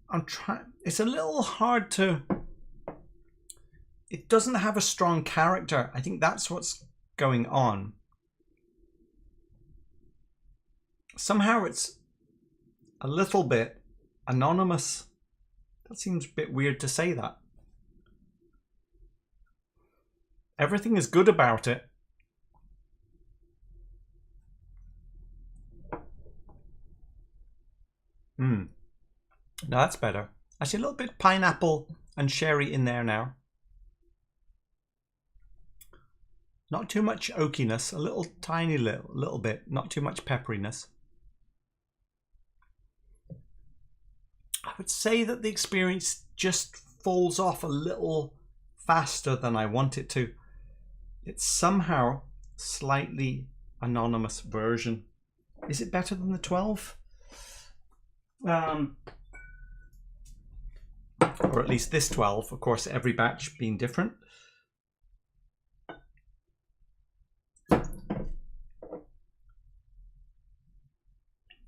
I'm trying. It's a little hard to. It doesn't have a strong character. I think that's what's going on. Somehow it's a little bit anonymous. That seems a bit weird to say that. Everything is good about it. No, that's better. Actually, a little bit pineapple and sherry in there now. Not too much oakiness, a little tiny little bit, not too much pepperiness. I would say that the experience just falls off a little faster than I want it to. It's somehow slightly anonymous version. Is it better than the 12? Or at least this 12, of course, every batch being different.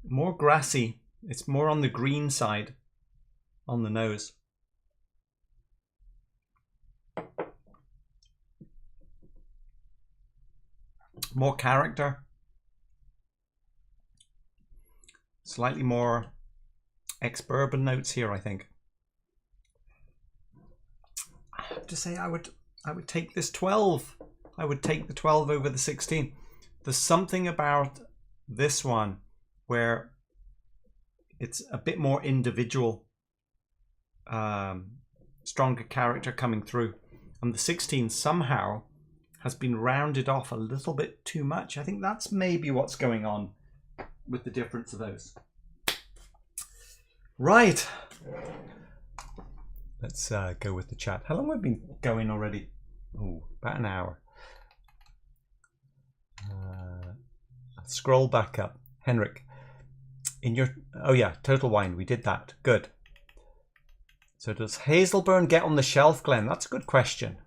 More grassy. It's more on the green side on the nose. More character. Slightly more ex-bourbon notes here, I think. I have to say I would take this 12. I would take the 12 over the 16. There's something about this one where it's a bit more individual, stronger character coming through, and the 16 somehow has been rounded off a little bit too much. I think that's maybe what's going on with the difference of those. Right, let's go with the chat. How long have we been going already? Oh, about an hour. I'll scroll back up. Henrik, in your, oh yeah, Total Wine, we did that. Good. So does Hazelburn get on the shelf, Glenn? That's a good question.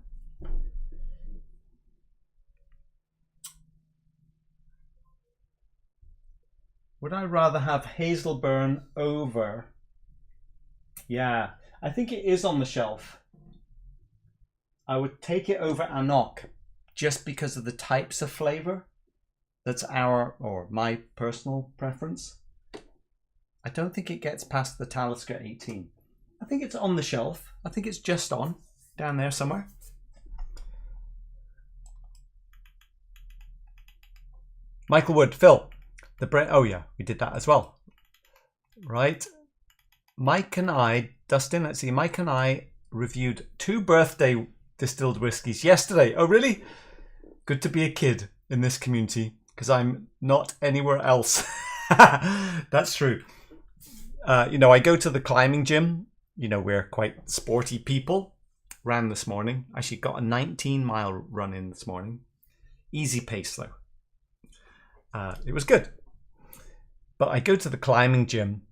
Would I rather have Hazelburn over? Yeah, I think it is on the shelf. I would take it over Anok just because of the types of flavor. That's our, or my personal preference. I don't think it gets past the Talisker 18. I think it's on the shelf. I think it's just on, down there somewhere. Michael Wood, Phil, the bread. Oh yeah, we did that as well. Right. Mike and I, Dustin, let's see, Mike and I reviewed 2 birthday distilled whiskies yesterday. Oh, really? Good to be a kid in this community because I'm not anywhere else. That's true. You know, I go to the climbing gym. You know, we're quite sporty people. Ran this morning. Actually got a 19-mile run in this morning. Easy pace though. It was good. But I go to the climbing gym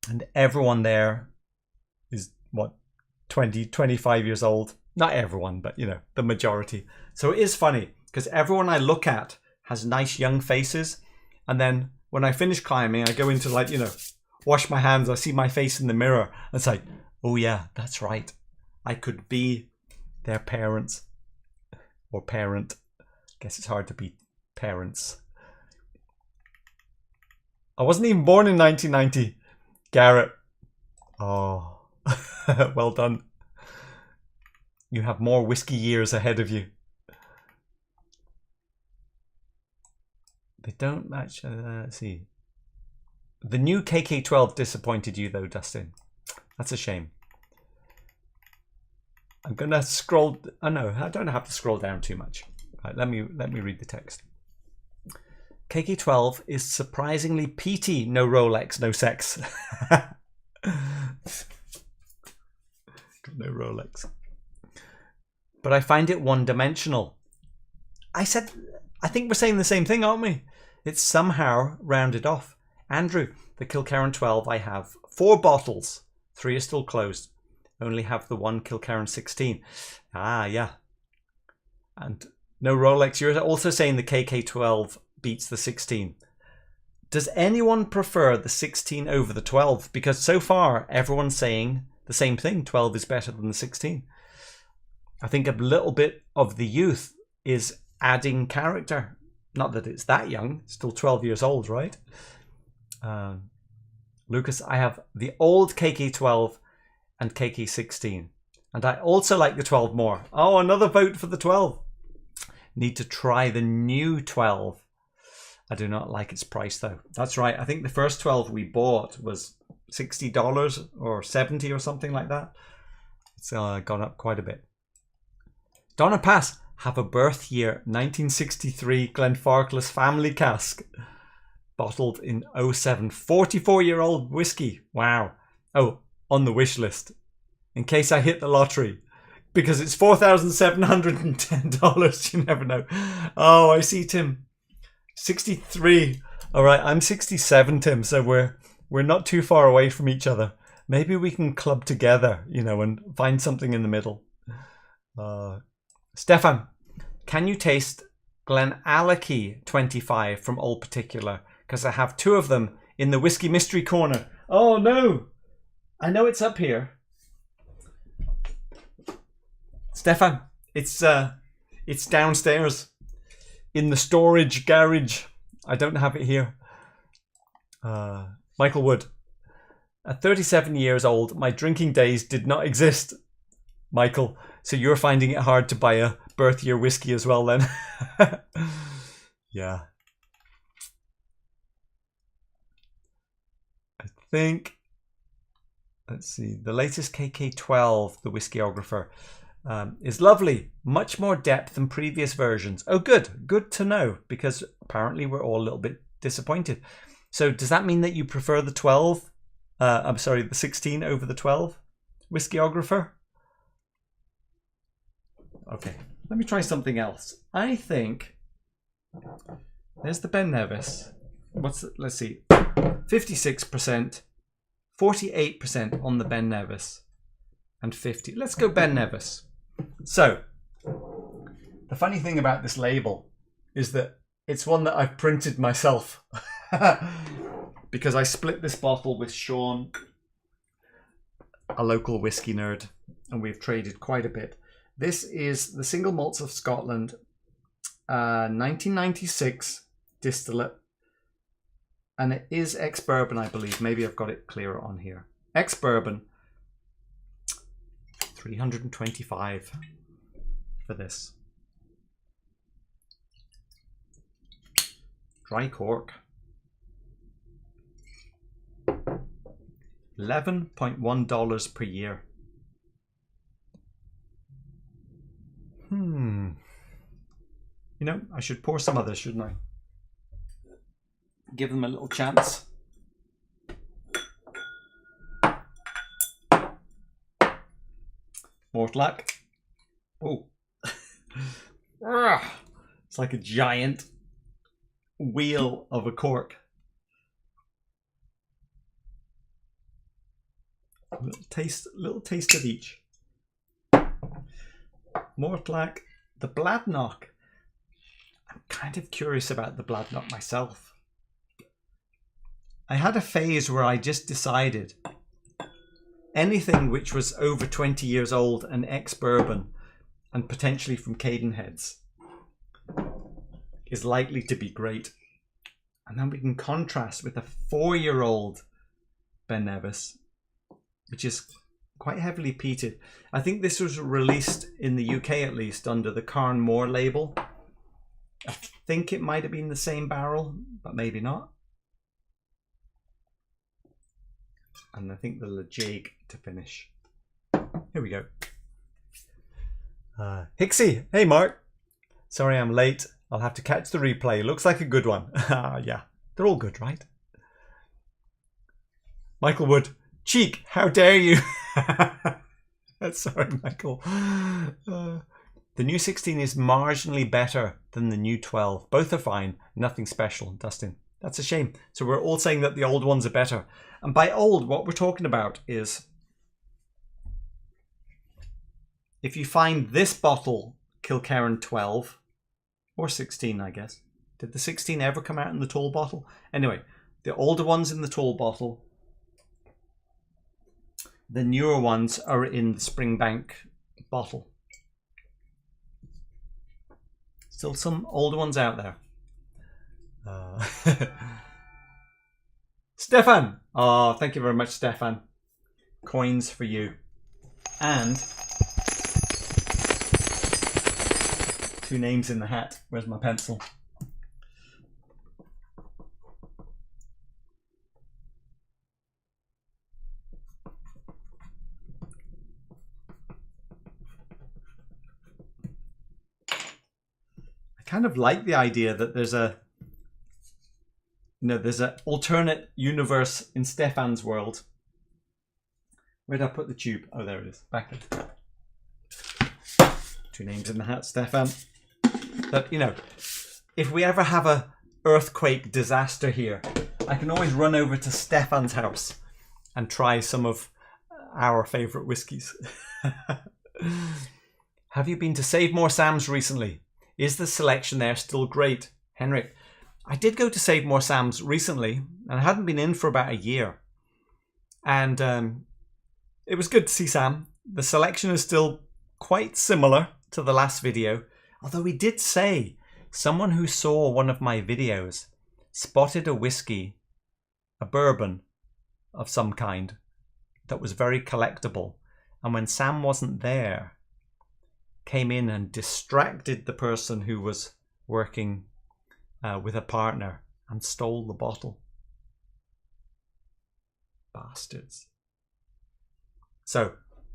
and everyone there is, what, 20, 25 years old. Not everyone, but, you know, the majority. So it is funny because everyone I look at has nice young faces. And then when I finish climbing, I go into, like, you know, wash my hands. I see my face in the mirror. And it's like, oh yeah, that's right. I could be their parents or parent. Guess it's hard to be parents. I wasn't even born in 1990. Garrett. Oh, well done. You have more whiskey years ahead of you. They don't match. Let's see. The new KK12 disappointed you though, Dustin. That's a shame. I'm gonna scroll. Oh no, I don't have to scroll down too much. Right, let me read the text. KK12 is surprisingly peaty. No Rolex, no sex. Got no Rolex. But I find it one-dimensional. I think we're saying the same thing, aren't we? It's somehow rounded off. Andrew, the Kilkerran 12, I have 4 bottles. 3 are still closed. Only have the 1 Kilkerran 16. Ah, yeah. And no Rolex. You're also saying the KK12 beats the 16. Does anyone prefer the 16 over the 12? Because so far, everyone's saying the same thing. 12 is better than the 16. I think a little bit of the youth is adding character. Not that it's that young. It's still 12 years old, right? Lucas, I have the old KK12 and KK16. And I also like the 12 more. Oh, another vote for the 12. Need to try the new 12. I do not like its price though. That's right. I think the first 12 we bought was $60 or $70 or something like that. It's gone up quite a bit. Donna Pass, have a birth year 1963 Glenfarclas family cask. Bottled in 07. 44-year-old whiskey. Wow. Oh, on the wish list. In case I hit the lottery. Because it's $4,710. You never know. Oh, I see, Tim. 63. All right, I'm 67, Tim. So we're not too far away from each other. Maybe we can club together, you know, and find something in the middle. Stefan, can you taste Glenallachie 25 from Old Particular? Because I have 2 of them in the Whiskey Mystery Corner. Oh, no. I know it's up here. Stefan, it's downstairs in the storage garage. I don't have it here. Michael Wood. At 37 years old, my drinking days did not exist. Michael, so you're finding it hard to buy a birth year whiskey as well then? Yeah. I think, let's see, the latest KK12, the Whiskeyographer, is lovely. Much more depth than previous versions. Oh, good. Good to know, because apparently we're all a little bit disappointed. So does that mean that you prefer the 12? I'm sorry, the 16 over the 12? Whiskeyographer? Okay, let me try something else. I think there's the Ben Nevis. Let's see, 56%, 48% on the Ben Nevis, and 50. Let's go Ben Nevis. So the funny thing about this label is that it's one that I've printed myself because I split this bottle with Sean, a local whiskey nerd, and we've traded quite a bit. This is the Single Malts of Scotland, 1996 distillate, and it is Ex-Bourbon, I believe. Maybe I've got it clearer on here. Ex-Bourbon, 325 for this. Dry cork. $11.1 per year. You know, I should pour some others, shouldn't I? Give them a little chance. Mortlach. Oh. It's like a giant wheel of a cork. A little taste of each. Mortlach, the Bladnoch. I'm kind of curious about the Bladnoch myself. I had a phase where I just decided anything which was over 20 years old and ex-bourbon and potentially from Cadenheads is likely to be great. And then we can contrast with a 4-year-old Ben Nevis, which is quite heavily peated. I think this was released in the UK at least under the Carn Moor label. I think it might have been the same barrel, but maybe not. And I think the Laphroaig to finish. Here we go. Hixie, hey Mark. Sorry I'm late. I'll have to catch the replay. Looks like a good one. Yeah, they're all good, right? Michael Wood, cheek, how dare you? Sorry, Michael. The new 16 is marginally better than the new 12. Both are fine. Nothing special. Dustin, that's a shame. So we're all saying that the old ones are better. And by old, what we're talking about is if you find this bottle, Kilkerran 12, or 16, I guess. Did the 16 ever come out in the tall bottle? Anyway, the older ones in the tall bottle. The newer ones are in the Springbank bottle. Still some older ones out there. Stefan! Oh, thank you very much, Stefan. Coins for you. And 2 names in the hat. Where's my pencil? I kind of like the idea that there's a there's an alternate universe in Stefan's world. Where did I put the tube? Oh, there it is. Back there. 2 names in the hat, Stefan. That, if we ever have a earthquake disaster here, I can always run over to Stefan's house and try some of our favourite whiskies. Have you been to Save More Sam's recently? Is the selection there still great? Henrik, I did go to Save More Sam's recently, and I hadn't been in for about a year. And it was good to see Sam. The selection is still quite similar to the last video, although he did say someone who saw one of my videos spotted a whiskey, a bourbon of some kind, that was very collectible, and when Sam wasn't there, came in and distracted the person who was working with a partner and stole the bottle. Bastards. So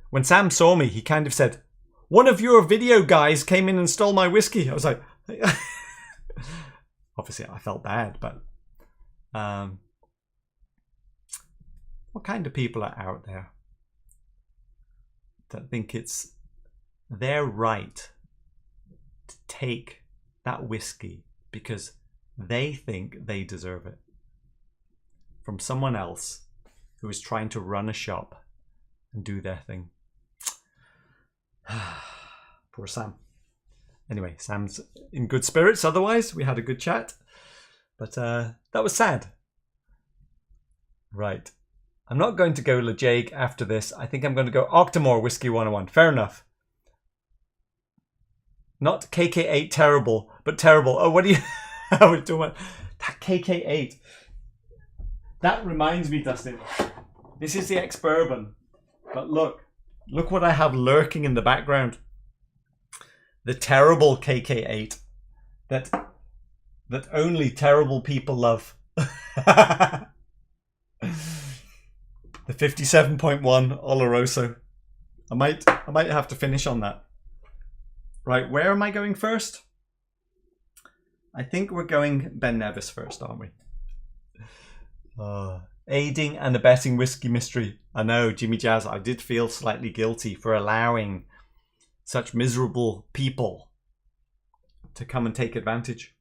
when Sam saw me, he kind of said, "One of your video guys came in and stole my whiskey." I was like, obviously I felt bad, but what kind of people are out there that think it's their right to take that whiskey because they think they deserve it from someone else who is trying to run a shop and do their thing? Poor Sam. Anyway, Sam's in good spirits otherwise. We had a good chat. But that was sad. Right. I'm not going to go Laphroaig after this. I think I'm going to go Octomore Whiskey 101. Fair enough. Not KK8 terrible, but terrible. Oh, what are you... I was doing that KK8. That reminds me, Dustin. This is the Ex-Bourbon. But look what I have lurking in the background. The terrible KK8 that only terrible people love. The 57.1 Oloroso. I might have to finish on that. Right, where am I going first? I think we're going Ben Nevis first, aren't we? Aiding and abetting whiskey mystery. I know, Jimmy Jazz, I did feel slightly guilty for allowing such miserable people to come and take advantage.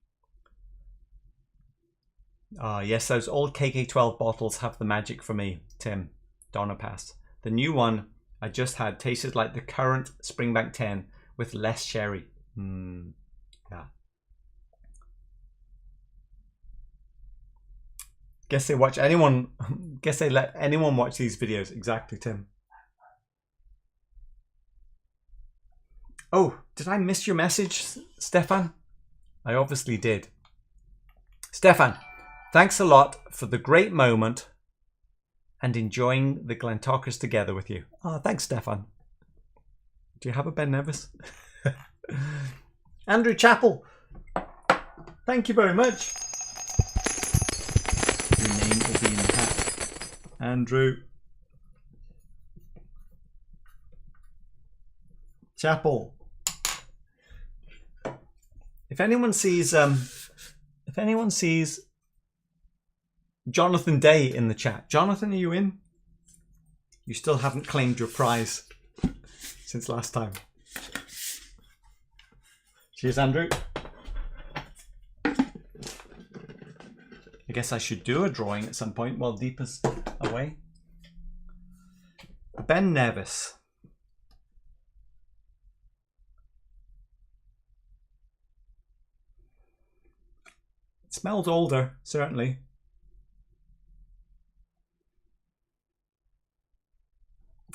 Yes, those old KK12 bottles have the magic for me, Tim. Donna Pass. The new one I just had tasted like the current Springbank 10 with less sherry. Yeah. Guess they watch anyone. Guess they let anyone watch these videos. Exactly, Tim. Oh, did I miss your message, Stefan? I obviously did. Stefan, thanks a lot for the great moment and enjoying the Glentockers together with you. Oh, thanks, Stefan. Do you have a Ben Nevis? Andrew Chappell, thank you very much. Your name will be in the hat. Andrew Chappell. If anyone sees Jonathan Day in the chat. Jonathan, are you in? You still haven't claimed your prize since last time. Cheers, Andrew. I guess I should do a drawing at some point while Deepa's away. Ben Nevis. It smelled older, certainly.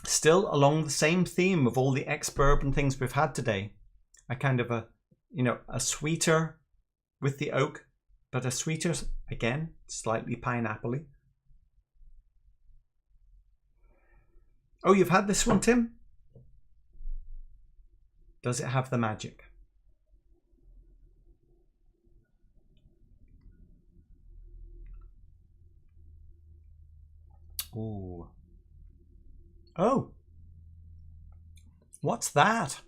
Still along the same theme of all the ex-bourbon things we've had today. A kind of a sweeter with the oak, but a sweeter, again, slightly pineapple-y. Oh, you've had this one, Tim? Does it have the magic? Ooh. Oh. What's that?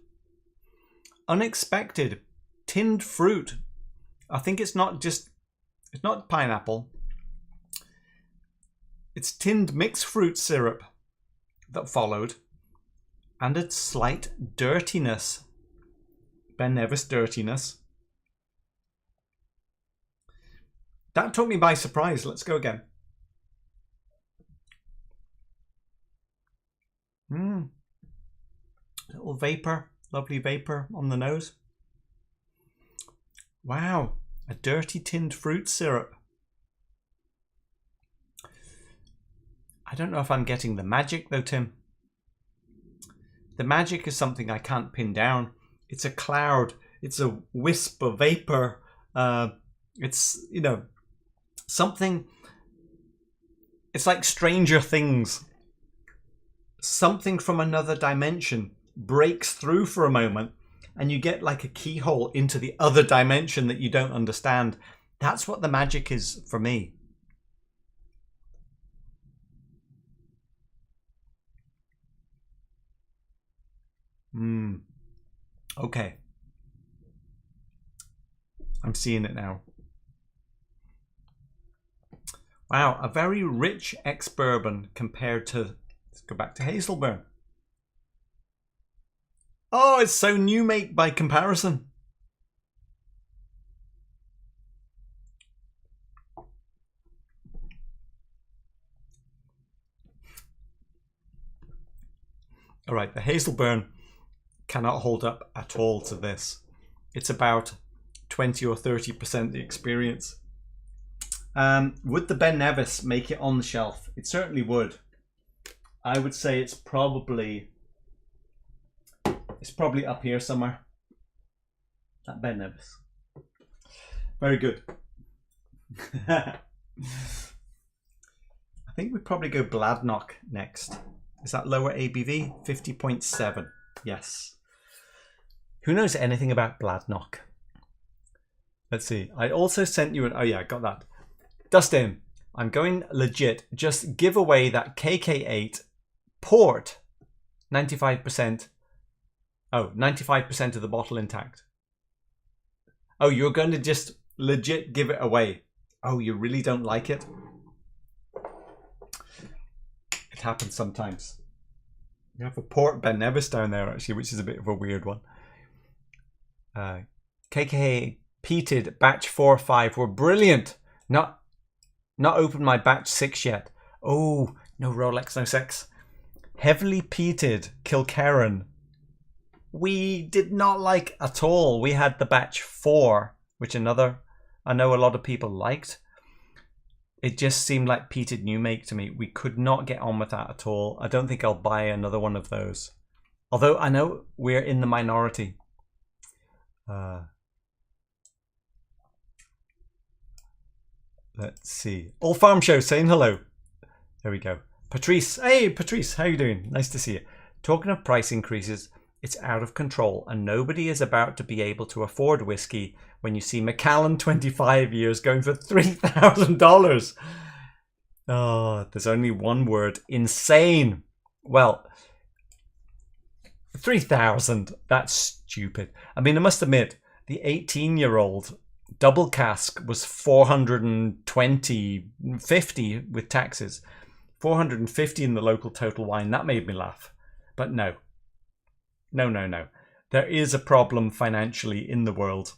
Unexpected. Tinned fruit. I think it's not pineapple. It's tinned mixed fruit syrup that followed. And a slight dirtiness. Ben Nevis dirtiness. That took me by surprise. Let's go again. Little vapor, lovely vapor on the nose. Wow, a dirty tinned fruit syrup. I don't know if I'm getting the magic though, Tim. The magic is something I can't pin down. It's a cloud. It's a wisp of vapor. It's, something. It's like Stranger Things. Something from another dimension breaks through for a moment and you get like a keyhole into the other dimension that you don't understand. That's what the magic is for me. Okay. I'm seeing it now. Wow, a very rich ex-bourbon compared to, let's go back to Hazelburn. Oh, it's so new make by comparison. All right, the Hazelburn cannot hold up at all to this. It's about 20 or 30% the experience. Would the Ben Nevis make it on the shelf? It certainly would. I would say it's probably up here somewhere. That Ben Nevis. Very good. I think we'd probably go Bladnoch next. Is that lower ABV? 50.7. Yes. Who knows anything about Bladnoch? Let's see. I also sent you an... Oh yeah, I got that. Dustin, I'm going legit. Just give away that KK8 port. 95%. Oh, 95% of the bottle intact. Oh, you're going to just legit give it away. Oh, you really don't like it? It happens sometimes. You have a port Ben Nevis down there, actually, which is a bit of a weird one. KKA peated batch 4 or 5 were brilliant. Not opened my batch 6 yet. Oh, no Rolex, no sex. Heavily peated Kilkerran. We did not like at all. We had the batch 4, which I know a lot of people liked. It just seemed like peated new make to me. We could not get on with that at all. I don't think I'll buy another one of those. Although I know we're in the minority. Let's see. All Farm Show saying hello. There we go. Patrice. Hey, Patrice. How you doing? Nice to see you. Talking of price increases, it's out of control and nobody is about to be able to afford whiskey when you see Macallan 25 years going for $3,000. Oh, there's only one word. Insane. Well, 3,000. That's stupid. I mean, I must admit, the 18-year-old double cask was 450 with taxes. 450 in the local Total Wine. That made me laugh. But no. No. There is a problem financially in the world.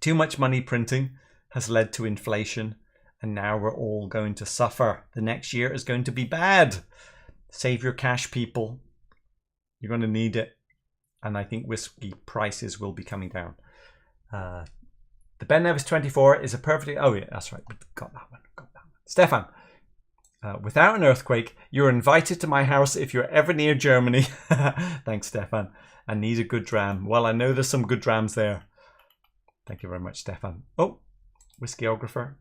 Too much money printing has led to inflation, and now we're all going to suffer. The next year is going to be bad. Save your cash, people. You're going to need it. And I think whiskey prices will be coming down. The Ben Nevis 24 is a perfectly... Oh, yeah, that's right. Got that one. Stefan. Without an earthquake, you're invited to my house if you're ever near Germany. Thanks, Stefan. I need a good dram. Well, I know there's some good drams there. Thank you very much, Stefan. Oh, whiskeyographer.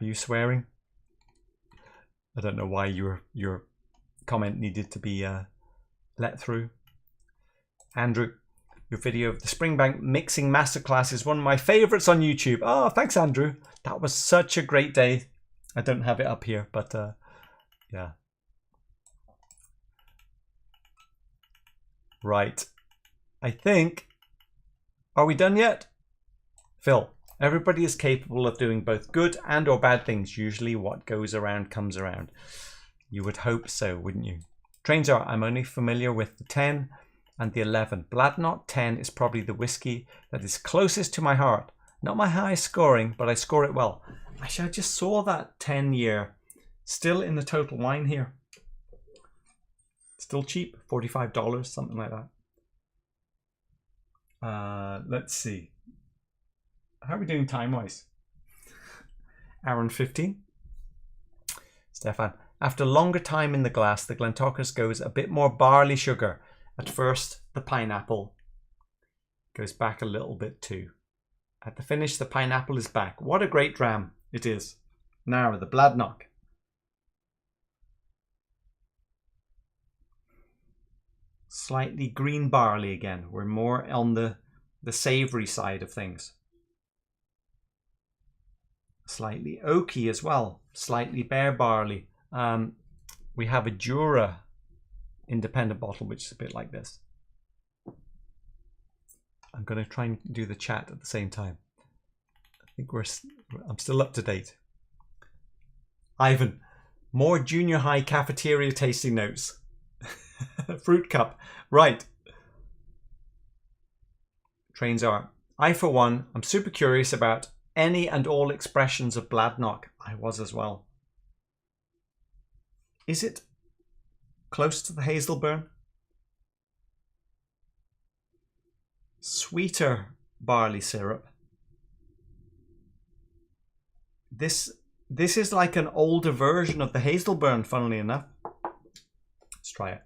Are you swearing? I don't know why your comment needed to be let through. Andrew, your video of the Springbank mixing masterclass is one of my favorites on YouTube. Oh, thanks, Andrew. That was such a great day. I don't have it up here, but yeah. Right. I think... Are we done yet? Phil, everybody is capable of doing both good and or bad things. Usually what goes around comes around. You would hope so, wouldn't you? Trains are, I'm only familiar with the 10 and the 11. Bladnoch 10 is probably the whiskey that is closest to my heart. Not my highest scoring, but I score it well. Actually, I just saw that 10-year still in the Total Wine here. Still cheap, $45, something like that. Let's see. How are we doing time-wise? Hour and 15. Stefan, after longer time in the glass, the Glentorcas goes a bit more barley sugar. At first, the pineapple goes back a little bit too. At the finish, the pineapple is back. What a great dram it is. Now, the Bladnoch. Slightly green barley again. We're more on the savoury side of things. Slightly oaky as well. Slightly bare barley. We have a Jura independent bottle, which is a bit like this. I'm going to try and do the chat at the same time. I think I'm still up to date. Ivan, more junior high cafeteria tasting notes. Fruit cup, right. Trains are. I, for one, I'm super curious about any and all expressions of Bladnoch. I was as well. Is it close to the Hazelburn? Sweeter barley syrup. This is like an older version of the Hazelburn, funnily enough. Let's try it.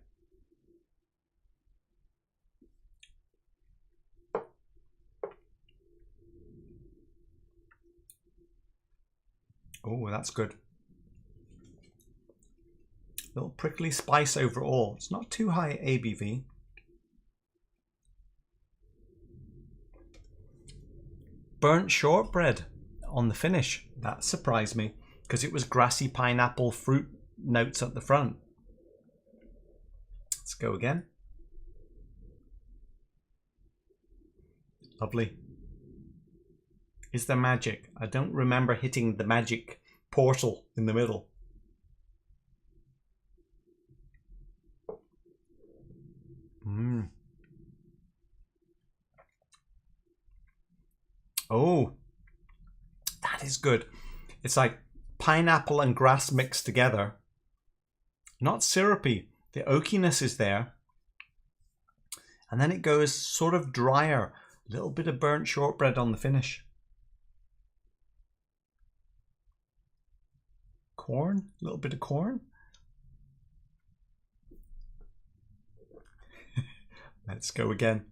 Oh, that's good. Little prickly spice overall. It's not too high ABV. Burnt shortbread on the finish. That surprised me because it was grassy pineapple fruit notes at the front. Let's go again. Lovely. Is there magic? I don't remember hitting the magic portal in the middle. Oh, that is good. It's like pineapple and grass mixed together. Not syrupy. The oakiness is there. And then it goes sort of drier. A little bit of burnt shortbread on the finish. Corn, a little bit of corn. Let's go again.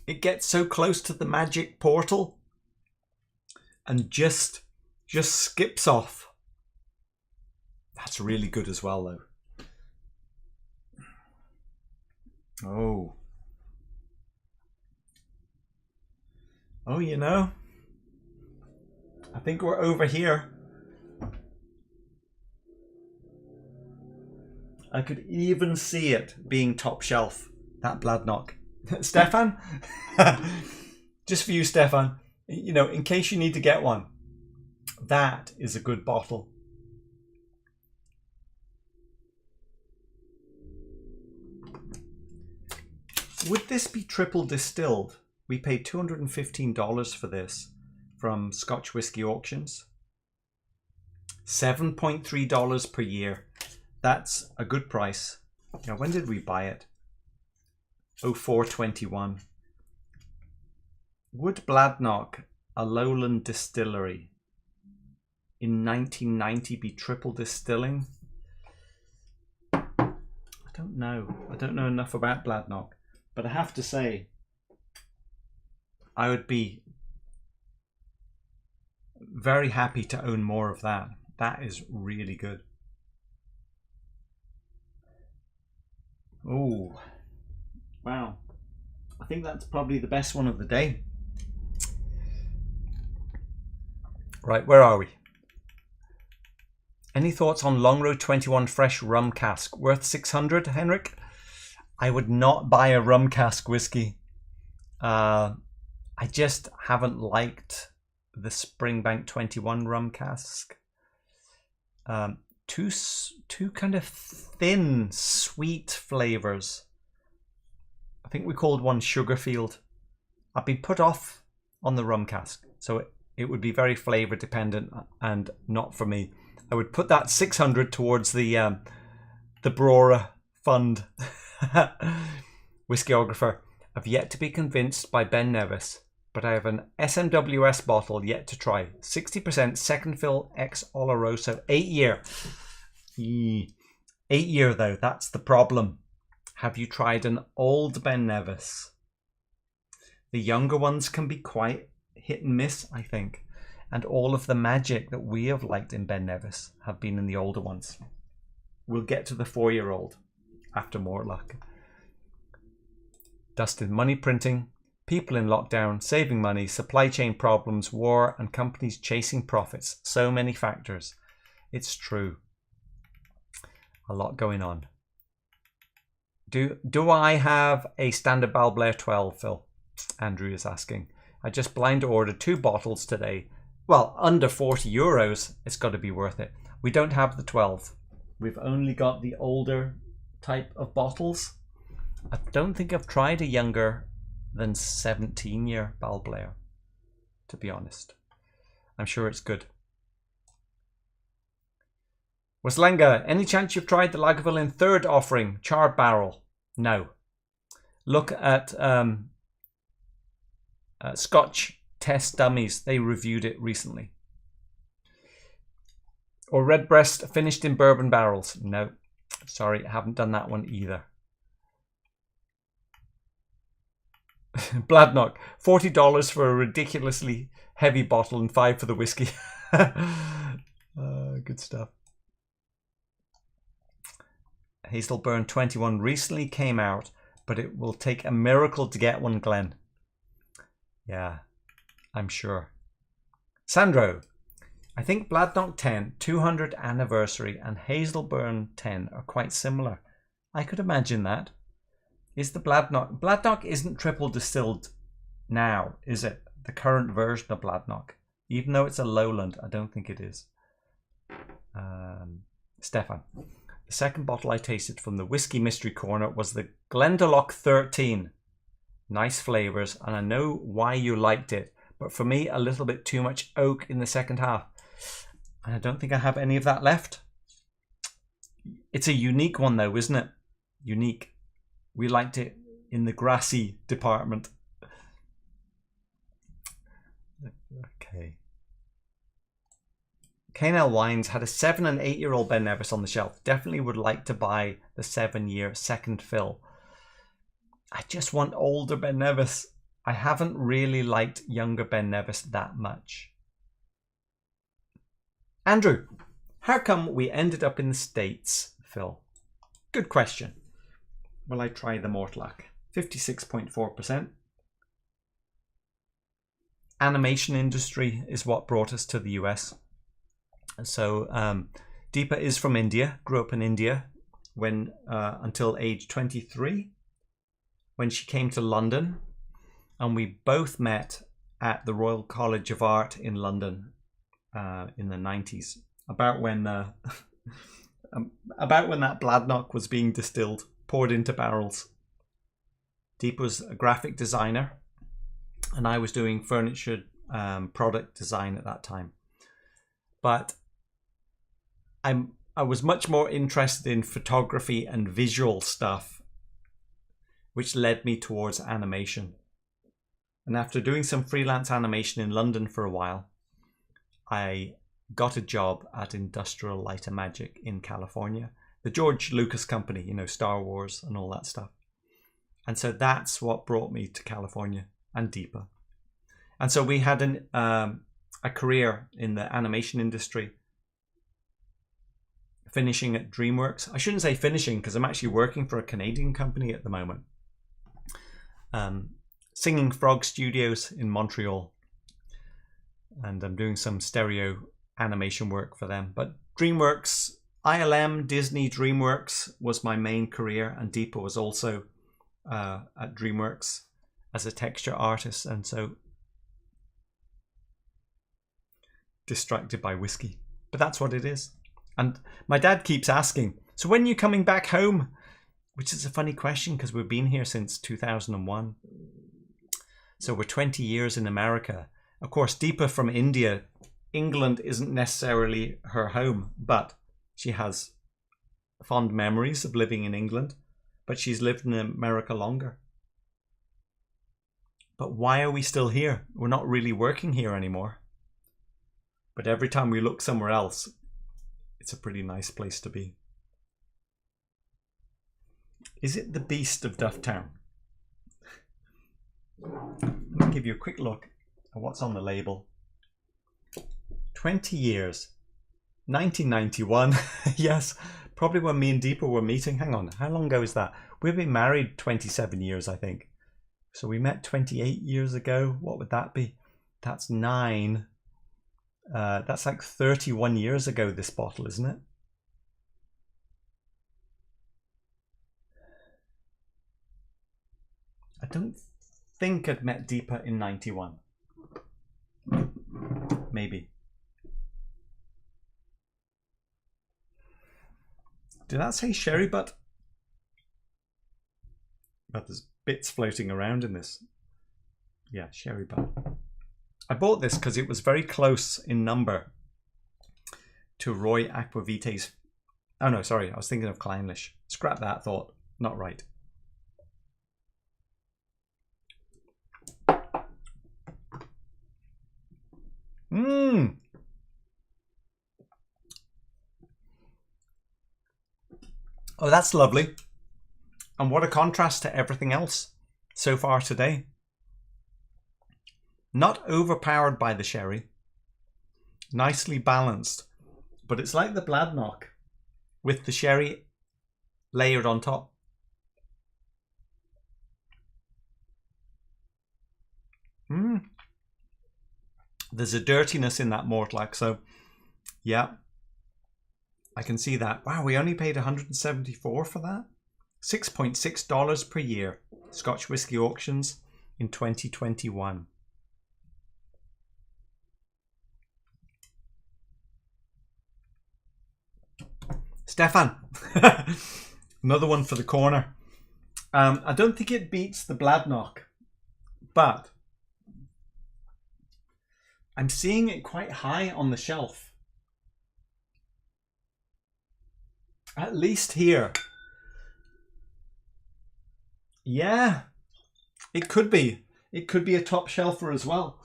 It gets so close to the magic portal and just skips off. That's really good as well, though. Oh, you know, I think we're over here. I could even see it being top shelf, that Bladnock. Stefan? Just for you, Stefan. You know, in case you need to get one, that is a good bottle. Would this be triple distilled? We paid $215 for this from Scotch Whisky Auctions. $7.3 per year. That's a good price. Now, when did we buy it? 04/21. Would Bladnock, a Lowland distillery, in 1990 be triple distilling? I don't know. I don't know enough about Bladnock. But I have to say, I would be very happy to own more of that. That is really good. Oh, wow. I think that's probably the best one of the day. Right, where are we? Any thoughts on Longrow 21 fresh rum cask? Worth 600, Henrik? I would not buy a rum cask whiskey. I just haven't liked the Springbank 21 rum cask. Two kind of thin, sweet flavors. I think we called one Sugarfield. I've been put off on the rum cask, so it would be very flavor dependent and not for me. I would put that 600 towards the Brora fund. Whiskyographer. I've yet to be convinced by Ben Nevis, but I have an SMWS bottle yet to try. 60% second fill ex Oloroso, 8 year. 8 year though, that's the problem. Have you tried an old Ben Nevis? The younger ones can be quite hit and miss, I think. And all of the magic that we have liked in Ben Nevis have been in the older ones. We'll get to the 4-year-old after more luck. Dustin, money printing, people in lockdown, saving money, supply chain problems, war, and companies chasing profits. So many factors. It's true. A lot going on. Do I have a standard Balblair 12, Phil? Andrew is asking. I just blind ordered 2 bottles today. Well, under 40 euros, it's got to be worth it. We don't have the 12. We've only got the older type of bottles. I don't think I've tried a younger than 17-year Balblair, to be honest. I'm sure it's good. Waslenga, any chance you've tried the Lagavulin third offering, charred barrel? No. Look at Scotch Test Dummies. They reviewed it recently. Or Redbreast finished in bourbon barrels? No. Sorry, I haven't done that one either. Bladnock, $40 for a ridiculously heavy bottle and $5 for the whiskey. Good stuff. Hazelburn 21 recently came out, but it will take a miracle to get one, Glenn. Yeah, I'm sure. Sandro, I think Bladnoch 10, 200 anniversary, and Hazelburn 10 are quite similar. I could imagine that. Is the Bladnoch... Bladnoch isn't triple distilled now, is it? The current version of Bladnoch. Even though it's a Lowland, I don't think it is. Stefan. The second bottle I tasted from the Whisky Mystery Corner was the Glendalough 13. Nice flavours, and I know why you liked it, but for me, a little bit too much oak in the second half. And I don't think I have any of that left. It's a unique one though, isn't it? Unique. We liked it in the grassy department. Okay. K&L Wines had a 7 and 8 year old Ben Nevis on the shelf. Definitely would like to buy the 7-year second fill. I just want older Ben Nevis. I haven't really liked younger Ben Nevis that much. Andrew, how come we ended up in the States, Phil? Good question. Will I try the Mortlach? 56.4%. Animation industry is what brought us to the US. So Deepa is from India, grew up in India when until age 23, when she came to London, and we both met at the Royal College of Art in London in the 90s, about when that Bladnoch was being distilled, poured into barrels. Deepa was a graphic designer, and I was doing furniture product design at that time. But I was much more interested in photography and visual stuff, which led me towards animation. And after doing some freelance animation in London for a while, I got a job at Industrial Light and Magic in California, the George Lucas company, you know, Star Wars and all that stuff. And so that's what brought me to California and Deepa. And so we had a career in the animation industry, finishing at DreamWorks. I shouldn't say finishing because I'm actually working for a Canadian company at the moment. Singing Frog Studios in Montreal. And I'm doing some stereo animation work for them. But DreamWorks, ILM, Disney, DreamWorks was my main career. And Deepa was also at DreamWorks as a texture artist. And so distracted by whiskey. But that's what it is. And my dad keeps asking, so when are you coming back home? Which is a funny question because we've been here since 2001. So we're 20 years in America. Of course, Deepa from India, England isn't necessarily her home, but she has fond memories of living in England, but she's lived in America longer. But why are we still here? We're not really working here anymore. But every time we look somewhere else, it's a pretty nice place to be. Is it the Beast of Dufftown? Let me give you a quick look at what's on the label. 20 years. 1991. Yes, probably when me and Deepa were meeting. Hang on, how long ago is that? We've been married 27 years, I think. So we met 28 years ago. What would that be? That's 9. That's like 31 years ago, this bottle, isn't it? I don't think I'd met Deepa in 91. Maybe. Did that say sherry butt? But there's bits floating around in this. Yeah, sherry butt. I bought this because it was very close in number to Roy Aquavite's. Oh no, sorry, I was thinking of Clynelish. Scrap that thought, not right. Oh, that's lovely. And what a contrast to everything else so far today. Not overpowered by the sherry. Nicely balanced. But it's like the Bladnoch with the sherry layered on top. There's a dirtiness in that Mortlach. So Yeah, I can see that. Wow, we only paid $174 for that. $6.6 per year. Scotch Whisky Auctions in 2021. Stefan, another one for the corner. I don't think it beats the Bladnoch, but I'm seeing it quite high on the shelf. At least here. Yeah, it could be. It could be a top shelfer as well.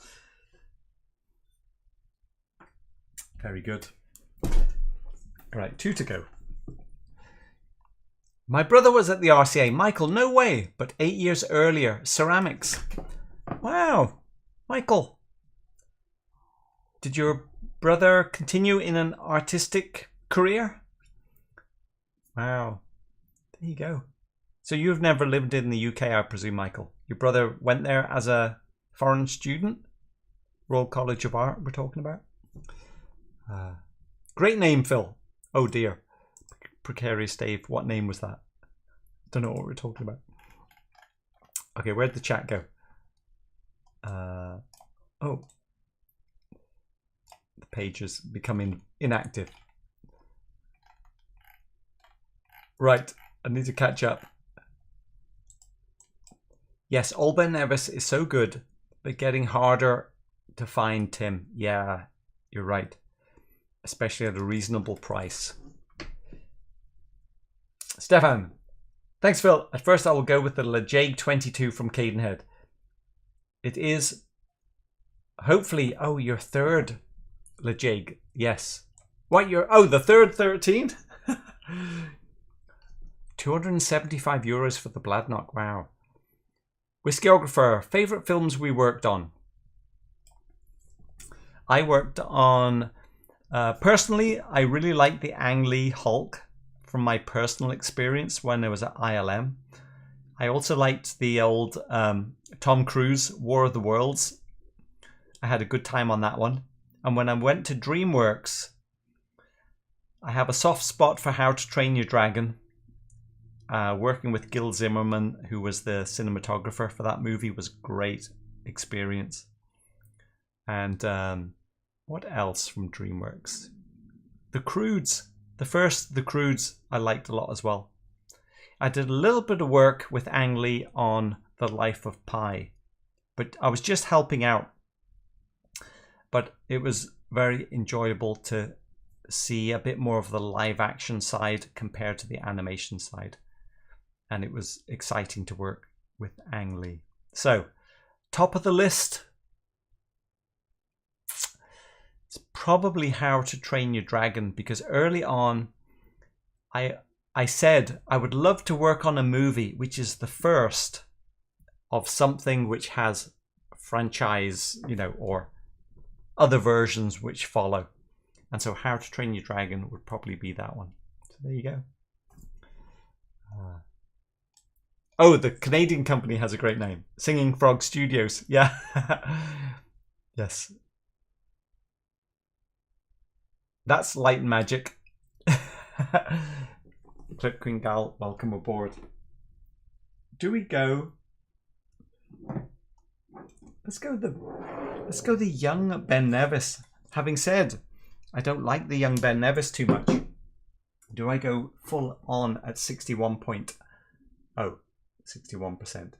Very good. All right, 2 to go. My brother was at the RCA. Michael, no way, but 8 years earlier, ceramics. Wow, Michael. Did your brother continue in an artistic career? Wow, there you go. So you've never lived in the UK, I presume, Michael. Your brother went there as a foreign student? Royal College of Art we're talking about? Great name, Phil. Oh dear. Precarious Dave. What name was that? Don't know what we're talking about. Okay, where'd the chat go? Oh. The page is becoming inactive. Right, I need to catch up. Yes, Old Ben Nevis is so good, but getting harder to find, Tim. Yeah, you're right. Especially at a reasonable price. Stefan. Thanks, Phil. At first, I will go with the Laphroaig 22 from Cadenhead. It is, hopefully, oh, your third Laphroaig. Yes. What, the third 13? €275 for the Bladnoch. Wow. Whiskyographer, favourite films we worked on? I worked on, personally, I really liked the Ang Lee Hulk from my personal experience when I was at ILM. I also liked the old Tom Cruise, War of the Worlds. I had a good time on that one. And when I went to DreamWorks, I have a soft spot for How to Train Your Dragon. Working with Gil Zimmerman, who was the cinematographer for that movie, was a great experience. And what else from DreamWorks? The Croods. The first The Croods I liked a lot as well. I did a little bit of work with Ang Lee on The Life of Pi, but I was just helping out. But it was very enjoyable to see a bit more of the live action side compared to the animation side. And it was exciting to work with Ang Lee. So, top of the list. It's probably How to Train Your Dragon, because early on I said I would love to work on a movie which is the first of something which has franchise, or other versions which follow. And so How to Train Your Dragon would probably be that one. So there you go. Oh, the Canadian company has a great name. Singing Frog Studios. Yeah. Yes. That's Light and Magic. Clip Queen Gal, welcome aboard. Do we go? Let's go the young Ben Nevis. Having said, I don't like the young Ben Nevis too much. Do I go full on at 61%? 61%.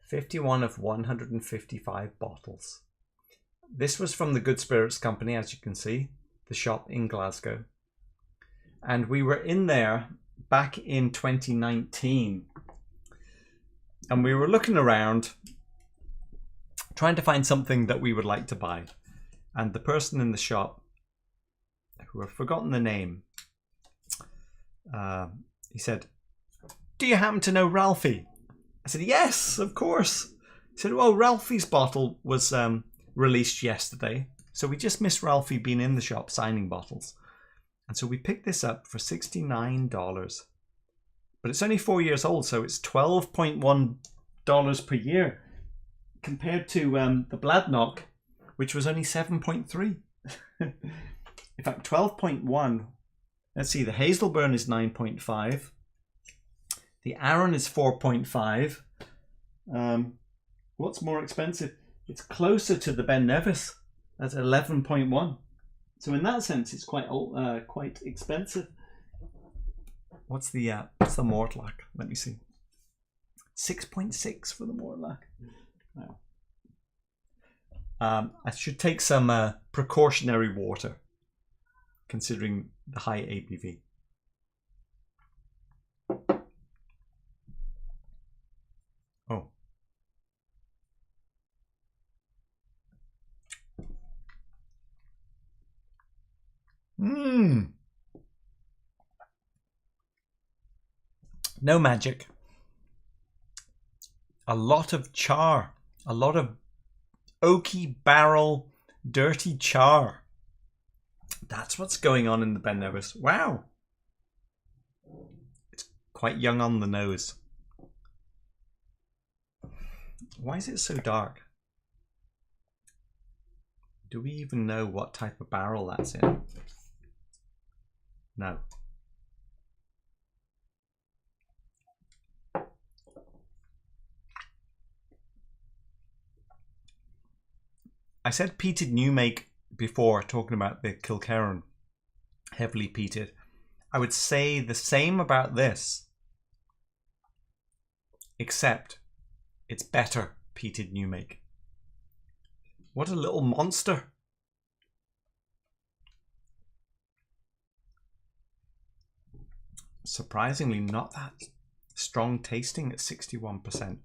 51 of 155 bottles. This was from the Good Spirits Company, as you can see, the shop in Glasgow. And we were in there back in 2019. And we were looking around, trying to find something that we would like to buy. And the person in the shop, who I've forgotten the name, he said, "Do you happen to know Ralphie?" I said, "Yes, of course." He said, "Oh, Ralphie's bottle was released yesterday. So we just missed Ralphie being in the shop signing bottles." And so we picked this up for $69. But it's only 4 years old, so it's $12.1 per year. Compared to the Bladnoch, which was only 7.3. In fact, 12.1. Let's see, the Hazelburn is 9.5. The Arran is 4.5. What's more expensive? It's closer to the Ben Nevis. That's 11.1. So in that sense, it's quite expensive. What's the Mortlach? Let me see. 6.6 for the Mortlach. Wow. I should take some precautionary water, considering the high ABV. Oh. No magic. A lot of char. A lot of oaky barrel, dirty char. That's what's going on in the Ben Nevis. Wow. It's quite young on the nose. Why is it so dark? Do we even know what type of barrel that's in? No. I said peated new make before, talking about the Kilkerran, heavily peated. I would say the same about this, except it's better peated new make. What a little monster. Surprisingly not that strong tasting at 61%.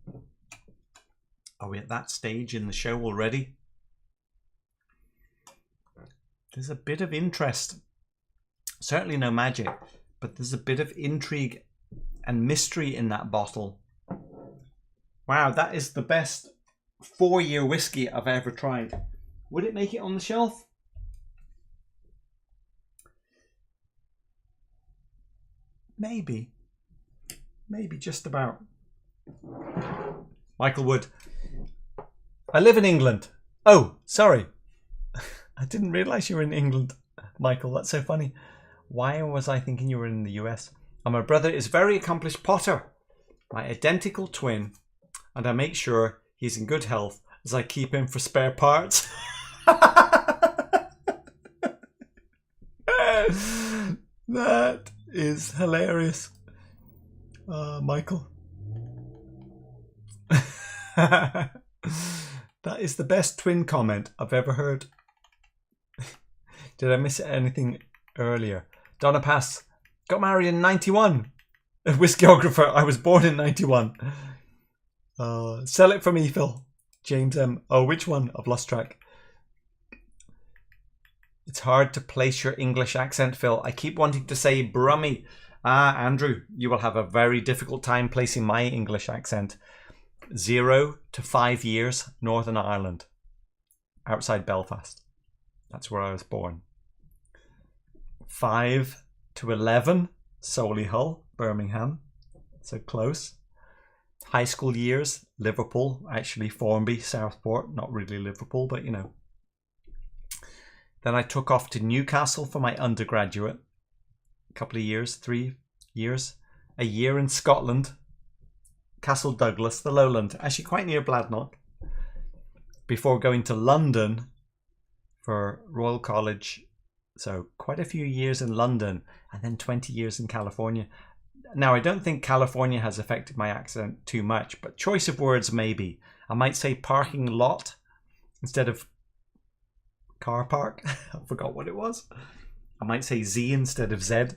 Are we at that stage in the show already? There's a bit of interest. Certainly no magic, but there's a bit of intrigue and mystery in that bottle. Wow, that is the best 4-year whiskey I've ever tried. Would it make it on the shelf? Maybe. Maybe just about. Michael Wood. I live in England. Oh, sorry. I didn't realise you were in England, Michael. That's so funny. Why was I thinking you were in the US? And my brother is a very accomplished potter, my identical twin, and I make sure he's in good health as I keep him for spare parts. That is hilarious. Michael. That is the best twin comment I've ever heard. Did I miss anything earlier? Donna Pass got married in 91. A whiskeyographer. I was born in 91. Sell it for me, Phil. James M. Oh, which one? I've lost track. It's hard to place your English accent, Phil. I keep wanting to say Brummy. Andrew, you will have a very difficult time placing my English accent. 0 to 5 years, Northern Ireland. Outside Belfast. That's where I was born. 5 to 11, Solihull, Birmingham. So close. High school years, Liverpool. Actually, Formby, Southport. Not really Liverpool, but you know. Then I took off to Newcastle for my undergraduate. A couple of years, 3 years. A year in Scotland. Castle Douglas, the Lowland. Actually quite near Bladnoch. Before going to London for Royal College. So quite a few years in London and then 20 years in California. Now, I don't think California has affected my accent too much, but choice of words maybe. I might say parking lot instead of car park. I forgot what it was. I might say Z instead of Z,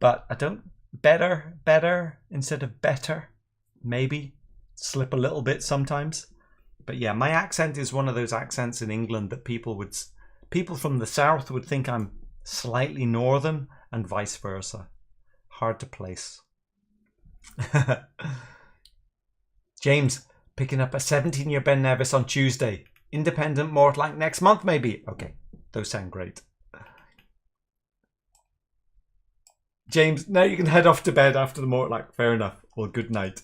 but I don't. Better instead of better. Maybe slip a little bit sometimes. But yeah, my accent is one of those accents in England that people from the south would think I'm slightly northern and vice versa. Hard to place. James, picking up a 17-year Ben Nevis on Tuesday. Independent Mortlach next month, maybe. Okay, those sound great. James, now you can head off to bed after the Mortlach. Fair enough. Well, good night.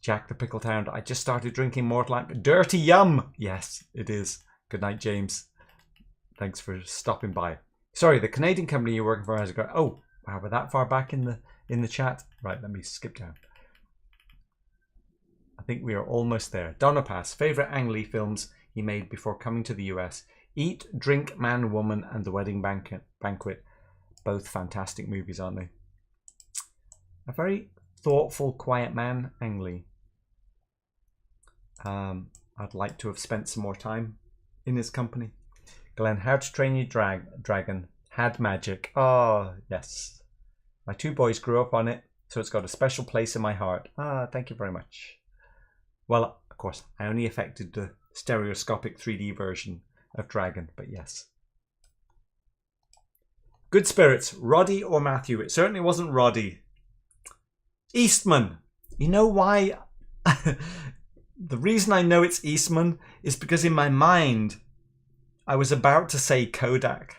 Jack the Pickled Hound. I just started drinking Mortlach. Dirty yum. Yes, it is. Good night, James. Thanks for stopping by. Sorry, the Canadian company you're working for has got. Oh, wow, we're that far back in the chat. Right, let me skip down. I think we are almost there. Donna Pass, favorite Ang Lee films he made before coming to the US: Eat, Drink, Man, Woman, and The Wedding Banquet. Both fantastic movies, aren't they? A very thoughtful, quiet man, Ang Lee. I'd like to have spent some more time in his company. Glenn, How to Train Your Dragon, Had Magic. Oh, yes. My two boys grew up on it, so it's got a special place in my heart. Ah, thank you very much. Well, of course, I only affected the stereoscopic 3D version of Dragon, but yes. Good spirits, Roddy or Matthew? It certainly wasn't Roddy. Eastman. You know why? The reason I know it's Eastman is because in my mind, I was about to say Kodak.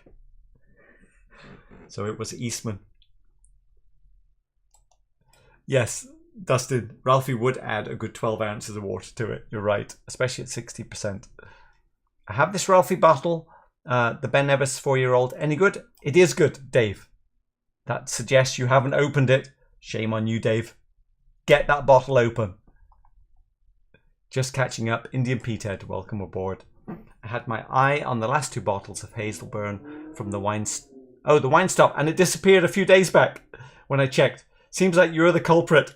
So it was Eastman. Yes, Dustin, Ralphie would add a good 12 ounces of water to it. You're right, especially at 60%. I have this Ralphie bottle, the Ben Nevis 4-year-old. Any good? It is good, Dave. That suggests you haven't opened it. Shame on you, Dave. Get that bottle open. Just catching up. Indian Peathead, welcome aboard. I had my eye on the last two bottles of Hazelburn from the wine stop, and it disappeared a few days back when I checked. Seems like you're the culprit.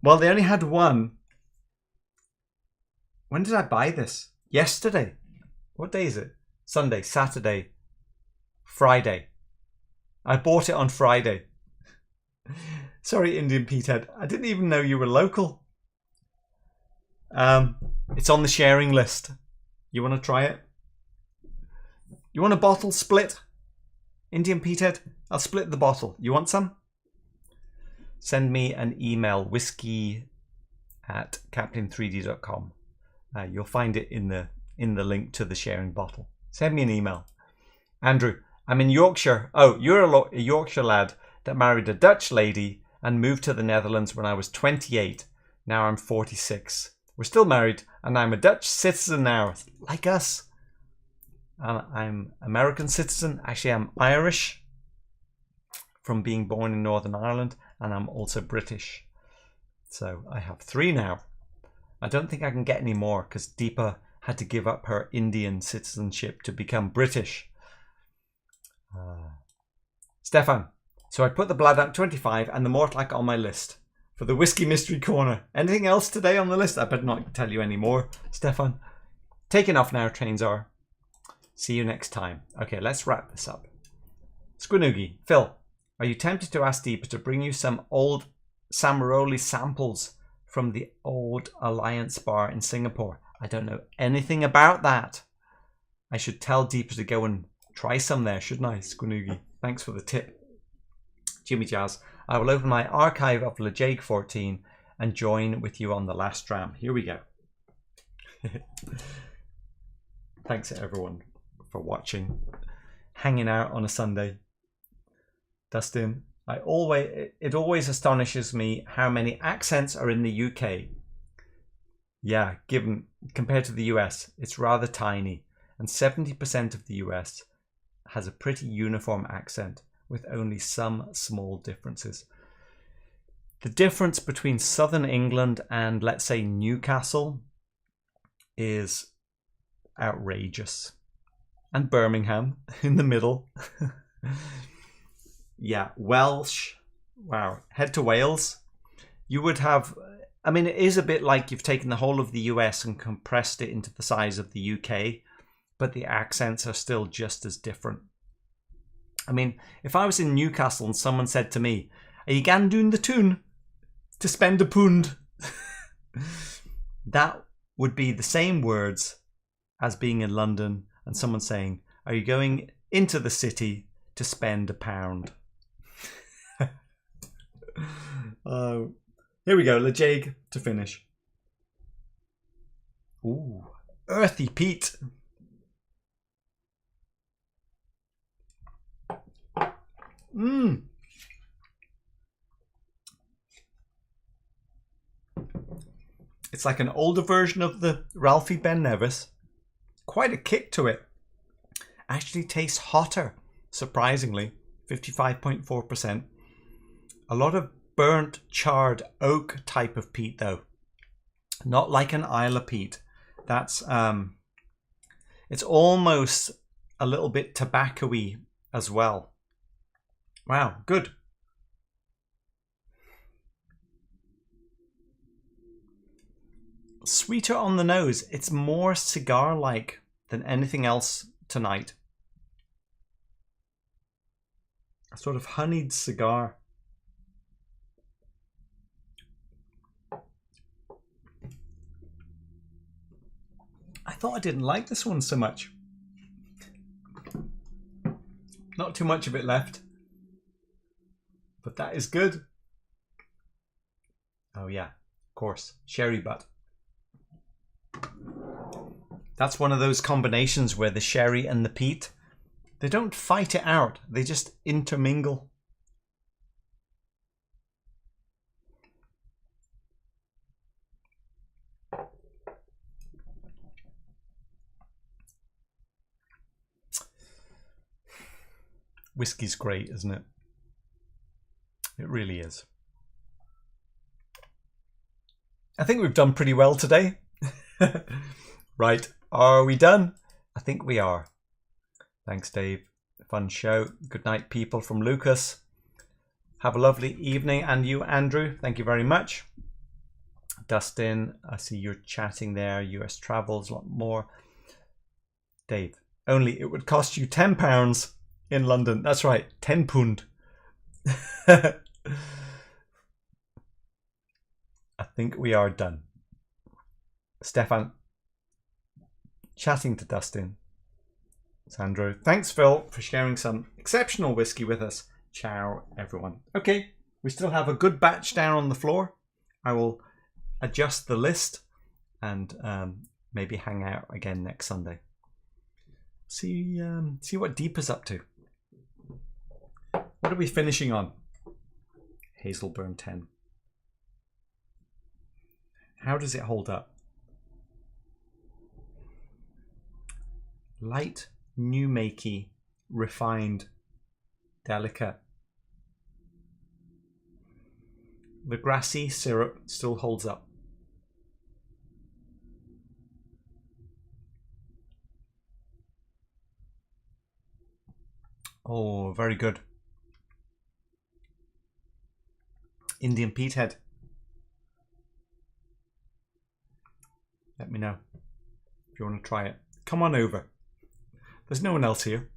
Well, they only had one. When did I buy this? Yesterday. What day is it? Sunday, Saturday, Friday. I bought it on Friday. Sorry, Indian Peathead. I didn't even know you were local. It's on the sharing list. You want to try it? You want a bottle split? Indian Peathead? I'll split the bottle. You want some? Send me an email, whisky@captain3d.com. You'll find it in the link to the sharing bottle. Send me an email. Andrew, I'm in Yorkshire. Oh, you're a Yorkshire lad that married a Dutch lady and moved to the Netherlands when I was 28. Now I'm 46. We're still married, and I'm a Dutch citizen now, like us. I'm American citizen. Actually, I'm Irish from being born in Northern Ireland, and I'm also British. So I have 3 now. I don't think I can get any more because Deepa had to give up her Indian citizenship to become British. Stefan, so I put the Bladamp 25 and the Mortlach on my list for the Whiskey Mystery Corner. Anything else today on the list? I better not tell you any more, Stefan. Taking off now, trains are. See you next time. Okay, let's wrap this up. Squinoogie, Phil, are you tempted to ask Deepa to bring you some old Samaroli samples from the old Alliance bar in Singapore? I don't know anything about that. I should tell Deepa to go and try some there, shouldn't I, Squinoogie? Thanks for the tip. Jimmy Jazz, I will open my archive of Laphroaig 14 and join with you on the last dram. Here we go. Thanks everyone for watching, hanging out on a Sunday. Dustin, it always astonishes me how many accents are in the UK. Yeah, compared to the US, it's rather tiny, and 70% of the US has a pretty uniform accent with only some small differences. The difference between southern England and, let's say, Newcastle is outrageous. And Birmingham in the middle. Yeah, Welsh. Wow, head to Wales. You would have, I mean, it is a bit like you've taken the whole of the US and compressed it into the size of the UK, but the accents are still just as different. I mean, if I was in Newcastle and someone said to me, are you gan doing the tune to spend a pound? That would be the same words as being in London and someone saying, are you going into the city to spend a pound? Here we go, Laphroaig to finish. Ooh, earthy peat. It's like an older version of the Ralphie Ben Nevis. Quite a kick to it. actually tastes hotter, surprisingly. 55.4%. A lot of burnt, charred oak type of peat, though. Not like an Isla peat. That's it's almost a little bit tobacco-y as well. Wow, good. Sweeter on the nose. It's more cigar-like than anything else tonight. A sort of honeyed cigar. I thought I didn't like this one so much. Not too much of it left. But that is good. Oh yeah, of course. Sherry butt. That's one of those combinations where the sherry and the peat, they don't fight it out. They just intermingle. Whiskey's great, isn't it? It really is. I think we've done pretty well today. Right, are we done? I think we are. Thanks, Dave. Fun show. Good night, people, from Lucas. Have a lovely evening. And you, Andrew, thank you very much. Dustin, I see you're chatting there. US travels, a lot more. Dave, only it would cost you £10 in London. That's right, £10. I think we are done. Stefan, chatting to Dustin. Sandro, thanks, Phil, for sharing some exceptional whiskey with us. Ciao, everyone. Okay, we still have a good batch down on the floor. I will adjust the list and maybe hang out again next Sunday. See what Deep is up to. What are we finishing on? Hazelburn 10. How does it hold up? Light, new makey, refined, delicate. The grassy syrup still holds up. Oh, very good. Indian peathead. Let me know if you want to try it. Come on over. There's no one else here.